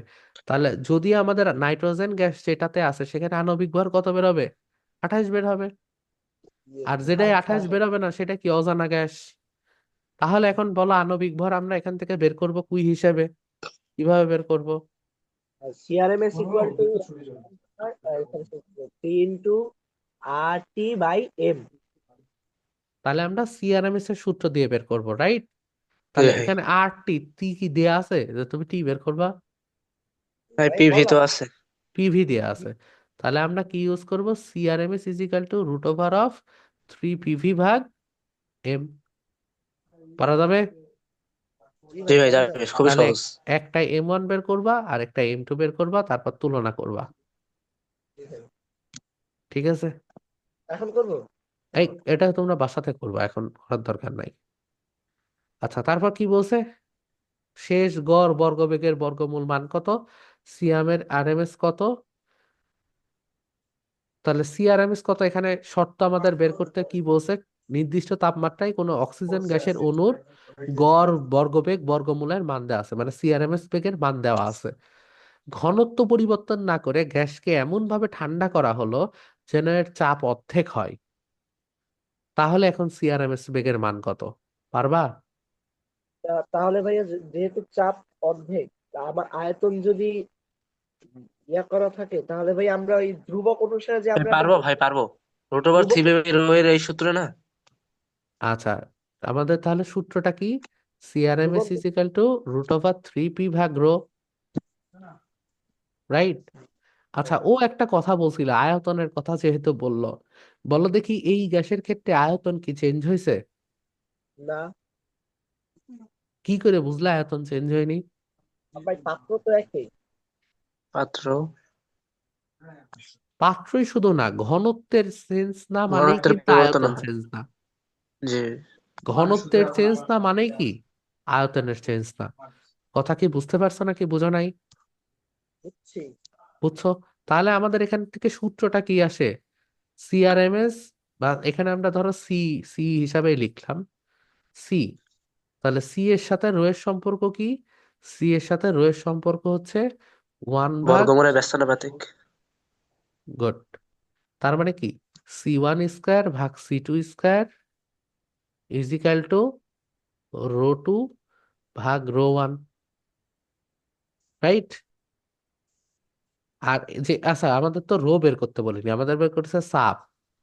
তাহলে যদি আমাদের নাইট্রোজেন গ্যাস যেটাতে আছে সেখানে আণবিক ভর কত বের হবে? 28 বের হবে। আর যেটাই 28 বেরোবে না সেটা কি? অজানা গ্যাস। তাহলে এখন বলো আণবিক ভর আমরা এখান থেকে বের করব কুই হিসেবে, কিভাবে বের করব? CRMS equal to 3 × RT/m। তাহলে আমরা সিআরএমএস এর সূত্র দিয়ে বের করব, রাইট? জি তাহলে ভাই। এখানে আর টি, টি কি দেয়া আছে যে তুমি টি বের করবা? ভাই, ভাই পিভি বলো। তো আছে। পিভি দেয়া আছে। তাহলে আমরা কি ইউজ করব? CRMS √3 PV/m। পারা যাবে? জি জি ভাই, ভাই, করা যাবে, যাবে। খুবই তাহলে সহজ। একটা M1 বের করবা আর একটা M2 বের করবা, তারপর তুলনা করবা। জি ভাই। ঠিক আছে? এখন করবো। এই এটা তোমরা বাসাতে করবা, এখন করার দরকার নাই। আচ্ছা, তারপর কি বলছে? শেষ গড় বর্গবেগের বর্গমূল মান কত? সিয়ামের আরএমএস কত? তাহলে সিআরএমএস কত এখানে শর্ত আমাদের বের করতে কি বলছে? নির্দিষ্ট তাপমাত্রায় কোনো অক্সিজেন গ্যাসের অণুর গড় বর্গবেগ বর্গমূলের মান দেওয়া আছে, মানে সিআরএমএস বেগের মান দেওয়া আছে। ঘনত্ব পরিবর্তন না করে গ্যাসকে এমন ভাবে ঠান্ডা করা হলো যেন এর চাপ অর্ধেক হয়। তাহলে এখন সিআরএমএস বেগের মান কত পারবা? তাহলে ভাইয়া যেহেতু চাপ অর্ধেক, তা আমার আয়তন যদি ইয়া করা থাকে, তাহলে ভাই আমরা ওই ধ্রুবক অনুসারে যে আমরা এখন পারবো ভাই, পারবো। রুট ওভার থ্রি ধ্রুবক রো এর এই সূত্র না? আচ্ছা, আমাদের তাহলে সূত্রটা কি? সিআরএমএস ধ্রুবক ইজ ইকাল টু √3p ভাগ রো, রাইট? আচ্ছা, ও একটা কথা বলছিল আয়তনের কথা, যেহেতু বললো, বলো দেখি এই গ্যাসের ক্ষেত্রে আয়তন কি চেঞ্জ হয়েছে? না কি করে বুঝলে আয়তন চেঞ্জ হয়নি? ভাই, পাত্র তো একই। পাত্র পাত্রই শুধু না, ঘনত্বের চেঞ্জ না মানেই ঘনত্বের কিন্তু পরিবর্তন আয়তন হয়। চেঞ্জ না। জি। ঘনত্বের চেঞ্জ না মানেই কি আয়তনের চেঞ্জ না। কথা কি বুঝতে পারছো নাকি বুঝো নাই? বুঝছি। বুঝছো? তাহলে আমাদের এখান থেকে সূত্রটা কি আসে? সিআরএমএস, বা এখানে আমরা ধরো সি, সি হিসাবে লিখলাম সি। তাহলে সি এর সাথে রো এর সম্পর্ক কি? সি এর সাথে রো এর সম্পর্ক হচ্ছে 1/, বর্গমূলের ব্যস্তানুপাতিক। গুড। তার মানে কি C1² ভাগ C2² ইজ ইকাল টু ρ2 ভাগ ρ1, রাইট? আর যে আচ্ছা, আমাদের তো রো বের করতে বলিনি, আমাদের বের করতেছে সাব।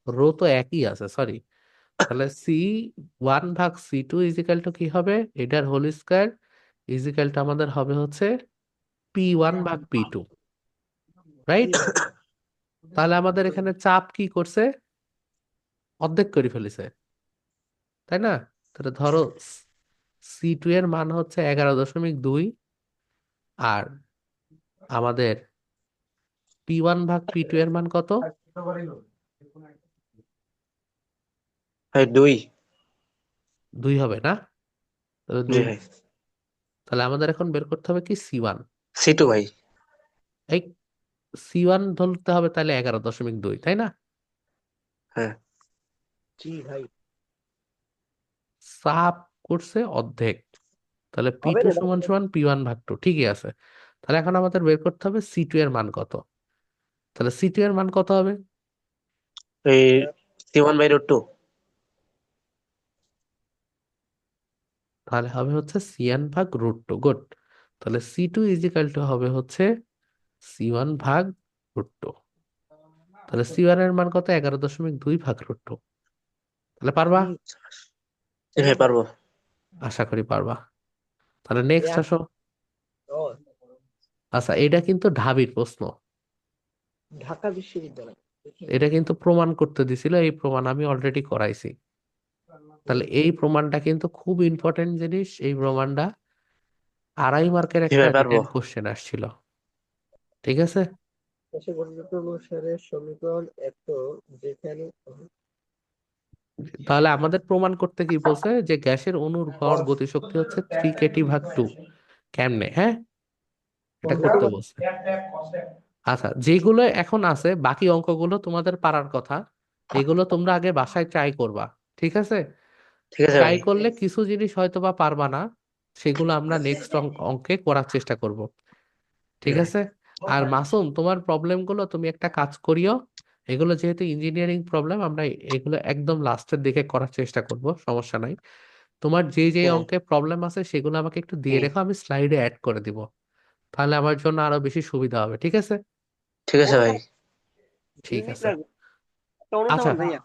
রো তো একই আছে, সরি। তাহলে C1 ভাগ C2 ইজ ইকাল টু কি হবে? এটার whole square is equal to আমাদের হবে হচ্ছে P1 ভাগ P2, জি রাইট? ভাই। তাহলে আমাদের এখানে চাপ কি করছে? অর্ধেক করে ফেলেছে, তাই না? তাহলে ধরো C2 এর মান হচ্ছে 11.2, আর আমাদের P1 ভাগ P2 এর মান কত? ভাই 2। 2 হবে না? তাহলে জি 2। ভাই। তাহলে আমাদের এখন বের করতে হবে কি C1। C2 ভাই। এই C1 ধরতে হবে তাহলে 11.2, তাই না? হ্যাঁ। জি ভাই। চাপ করছে অর্ধেক, তাহলে হবে P2 না সমান ভাই? সমান P1 ভাগ 2, ঠিকই আছে। তাহলে এখন আমাদের বের করতে হবে C2 এর মান কত। তাহলে C2 এর মান কত হবে? এই C1/√2। তাহলে হবে হচ্ছে CN ভাগ √2, গুড। তাহলে C2 ইজ ইকাল টু হবে হচ্ছে C1 ভাগ √2। তাহলে C1 এর মান কত? 11.2 ভাগ √2। তাহলে পারবা? জি। জি ভাই, পারবো। আশা করি পারবা। তাহলে এই নেক্সট আসো। ও, আচ্ছা, এটা কিন্তু ঢাবির প্রশ্ন। ঢাকা বিশ্ববিদ্যালয়। এটা কিন্তু প্রমাণ করতে দিছিল, এই প্রমাণ আমি অলরেডি করাইছি। তাহলে এই প্রমাণটা কিন্তু খুব ইম্পর্টেন্ট জিনিস। এই প্রমাণটা 2.5 মার্কের জি একটা ভাই, পারবো। রিটেন কোশ্চেন আসছিল, ঠিক আছে? দেশে গণিত অনুসারে সমীকরণ এত, যেখানে তাহলে আমাদের প্রমাণ করতে কি বলছে, যে গ্যাসের অণুর গড় গতিশক্তি হচ্ছে 3kT/2। কেমনে? হ্যাঁ, এটা করতে বলছে। আচ্ছা, যেগুলো এখন আছে বাকি অঙ্কগুলো তোমাদের পারার কথা, এগুলো তোমরা আগে বাসায় ট্রাই করবা, ঠিক আছে? ঠিক আছে ট্রাই ভাই। করলে কিছু জিনিস হয়তো বা পারবা না, সেগুলো আমরা নেক্সট অঙ্কে করার চেষ্টা করব, জি ঠিক ভাই। আছে? আর মাসুম, তোমার প্রবলেমগুলো তুমি একটা কাজ করিও, এগুলো যেহেতু ইঞ্জিনিয়ারিং প্রবলেম, আমরা এগুলো একদম লাস্টের দিকে করার চেষ্টা করব, সমস্যা নাই। তোমার যে যে হুম। অঙ্কে প্রবলেম আছে সেগুলো আমাকে একটু দিয়ে রেখো, আমি স্লাইডে অ্যাড করে দিব, তাহলে আমার জন্য আরো বেশি সুবিধা হবে, ঠিক আছে? ঠিক আছে ভাই। ঠিক ইউনিক আছে। লাগবে। একটা আচ্ছা, অনুধাবন ভাইয়া।